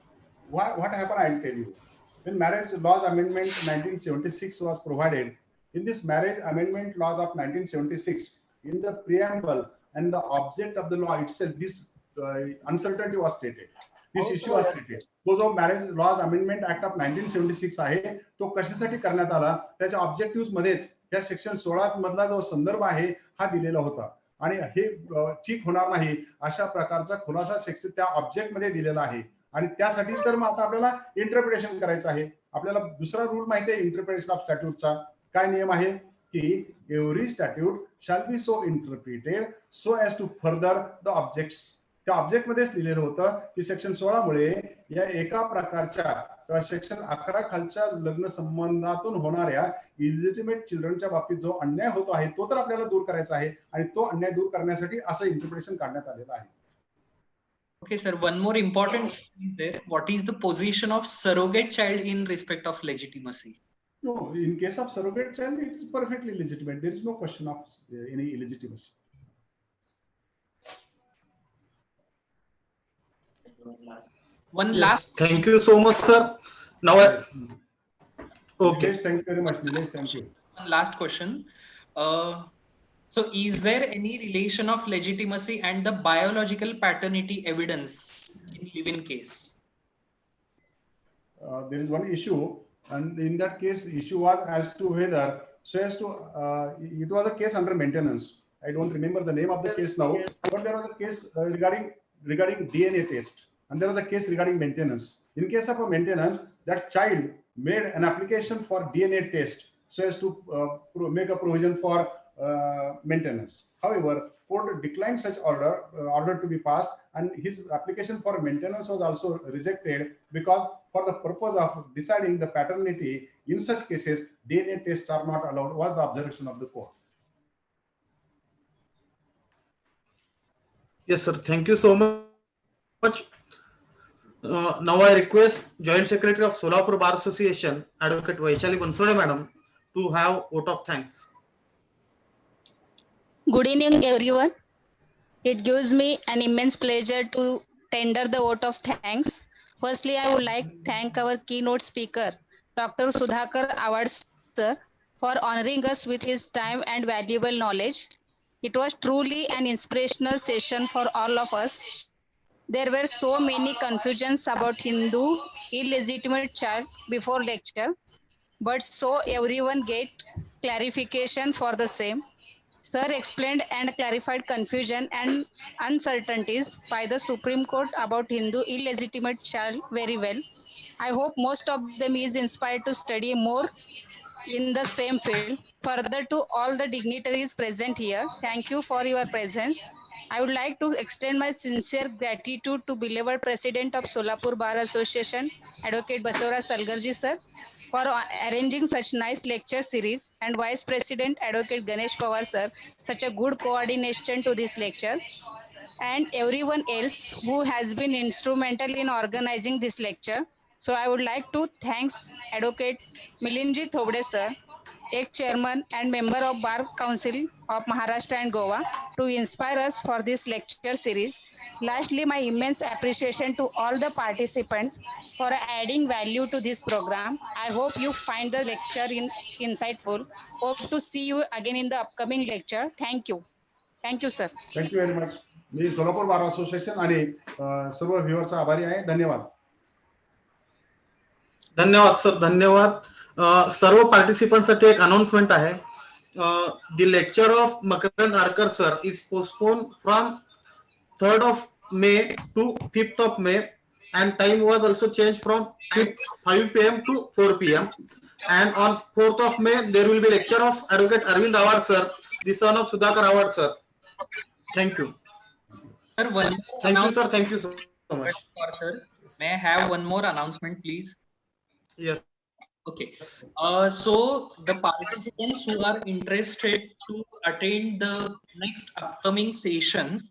What happened, I'll tell you. When Marriage Laws Amendment 1976 was provided, in this Marriage Amendment Laws of 1976, in the preamble and the object of the law itself, this uncertainty was stated. This issue was stated. तो जो marriage laws amendment act of 1976 आहे तो कशासाठी करण्यात आला, त्याच्या objective मध्येच त्या सेक्शन 16 मधला जो संदर्भ आहे हा दिलेला होता आणि हे ठीक होणार नाही अशा प्रकारचा खुलासा सेक्शन त्या ऑब्जेक्ट मध्ये दिलेला आहे. आणि त्यासाठी तर मग आता आपल्याला इंटरप्रिटेशन करायचं आहे. आपल्याला दुसरा रूल माहिती आहे इंटरप्रिटेशन ऑफ स्टॅट्यूटचा. काय नियम आहे की every statute shall be so interpreted so as to further the objects. त्या ऑब्जेक्ट मध्येच लिहिलेलं होतं की सेक्शन 16 मुळे या एका प्रकारच्या किंवा सेक्शन 11 खालच्या लग्न संबंधातून होणाऱ्या इलिजिटिमेट चिल्ड्रनच्या बाबतीत जो अन्याय होतो आहे तो तर आपल्याला दूर करायचा आहे आणि तो अन्याय दूर करण्यासाठी असं इंटरप्रिटेशन काढण्यात आलेलं आहे. Okay, sir. One more important is there. What is the position of surrogate child in respect of legitimacy? No, in case of surrogate child, it is perfectly legitimate. There is no question of any illegitimacy. One Yes, last. thank you so much, sir. Now, okay. Yes, thank you very much. Nilesh, thank you. One last question. So, is there any relation of legitimacy and the biological paternity evidence in live-in case? There is one issue, and in that case, issue was as to whether so as to it was a case under maintenance. I don't remember the name of the case now, but there was a case regarding DNA test, and there was a case regarding maintenance. In case of a maintenance, that child made an application for DNA test so as to make a provision for maintenance. However, court declined such order to be passed, and his application for maintenance was also rejected because for the purpose of deciding the paternity in such cases, DNA tests are not allowed, was the observation of the court. Yes, sir. Thank you so much. Now I request Joint Secretary of Solapur Bar Association, Advocate Vaishali Bansode Madam, to have vote of thanks. Good evening, everyone. It gives me an immense pleasure to tender the vote of thanks. Firstly, I would like to thank our keynote speaker, Dr. Sudhakar Awad sir, for honoring us with his time and valuable knowledge. It was truly an inspirational session for all of us. There were so many confusions about Hindu illegitimate child before lecture, but so everyone get clarification for the same. Sir explained and clarified confusion and uncertainties by the Supreme Court about Hindu illegitimate child very well. I hope most of them is inspired to study more in the same field. Further, to all the dignitaries present here, thank you for your presence. I would like to extend my sincere gratitude to beloved President of Solapur Bar Association, Advocate Basavaraj Salgarji sir, for arranging such nice lecture series, and Vice President Advocate Ganesh Pawar sir, such a good coordination to this lecture, and everyone else who has been instrumental in organizing this lecture. So I would like to thanks Advocate Milinji Thobde sir, ex-chairman and member of Bar Council of Maharashtra and Goa, to inspire us for this lecture series. Lastly, my immense appreciation to all the participants for adding value to this program. I hope you find the lecture insightful. Hope to see you again in the upcoming lecture. Thank you. Thank you, sir. Thank you very much. Me Solapur bar association आणि सर्व व्ह्युअरचा आभारी आहे. धन्यवाद. धन्यवाद sir, धन्यवाद. सर्व participant साठी एक अनाउन्समेंट आहे. The lecture of Makarand Arkar sir is postponed from 3rd of May to 5th of May, and time was also changed from 5 p.m. to 4 p.m. And on 4th of May there will be lecture of Advocate Arvind Awad sir, the son of Sudhakar Awad sir. Thank you. Sir, Thank you sir. Thank you so much. Sir, may I have one more announcement, please? Yes. Okay. So the participants who are interested to attend the next upcoming sessions,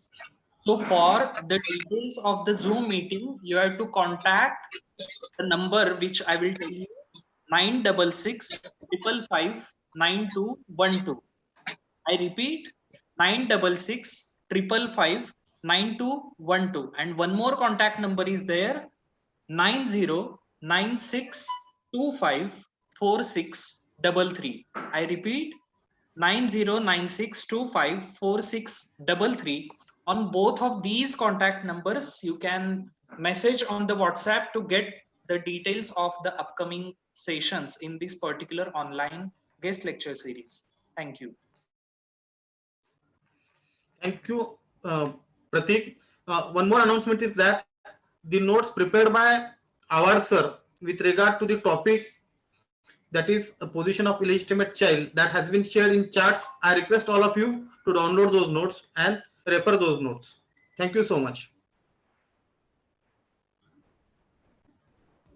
so for the details of the Zoom meeting, you have to contact the number which I will tell you, 966 555 9212. I repeat, 966 555 9212. And one more contact number is there, 9096254633. I repeat, 9096254633. On both of these contact numbers, you can message on the WhatsApp to get the details of the upcoming sessions in this particular online guest lecture series. Thank you. Thank you, Pratik. One more announcement is that the notes prepared by our sir with regard to the topic, that is a position of illegitimate child, that has been shared in charts. I request all of you to download those notes and refer those notes. Thank you so much.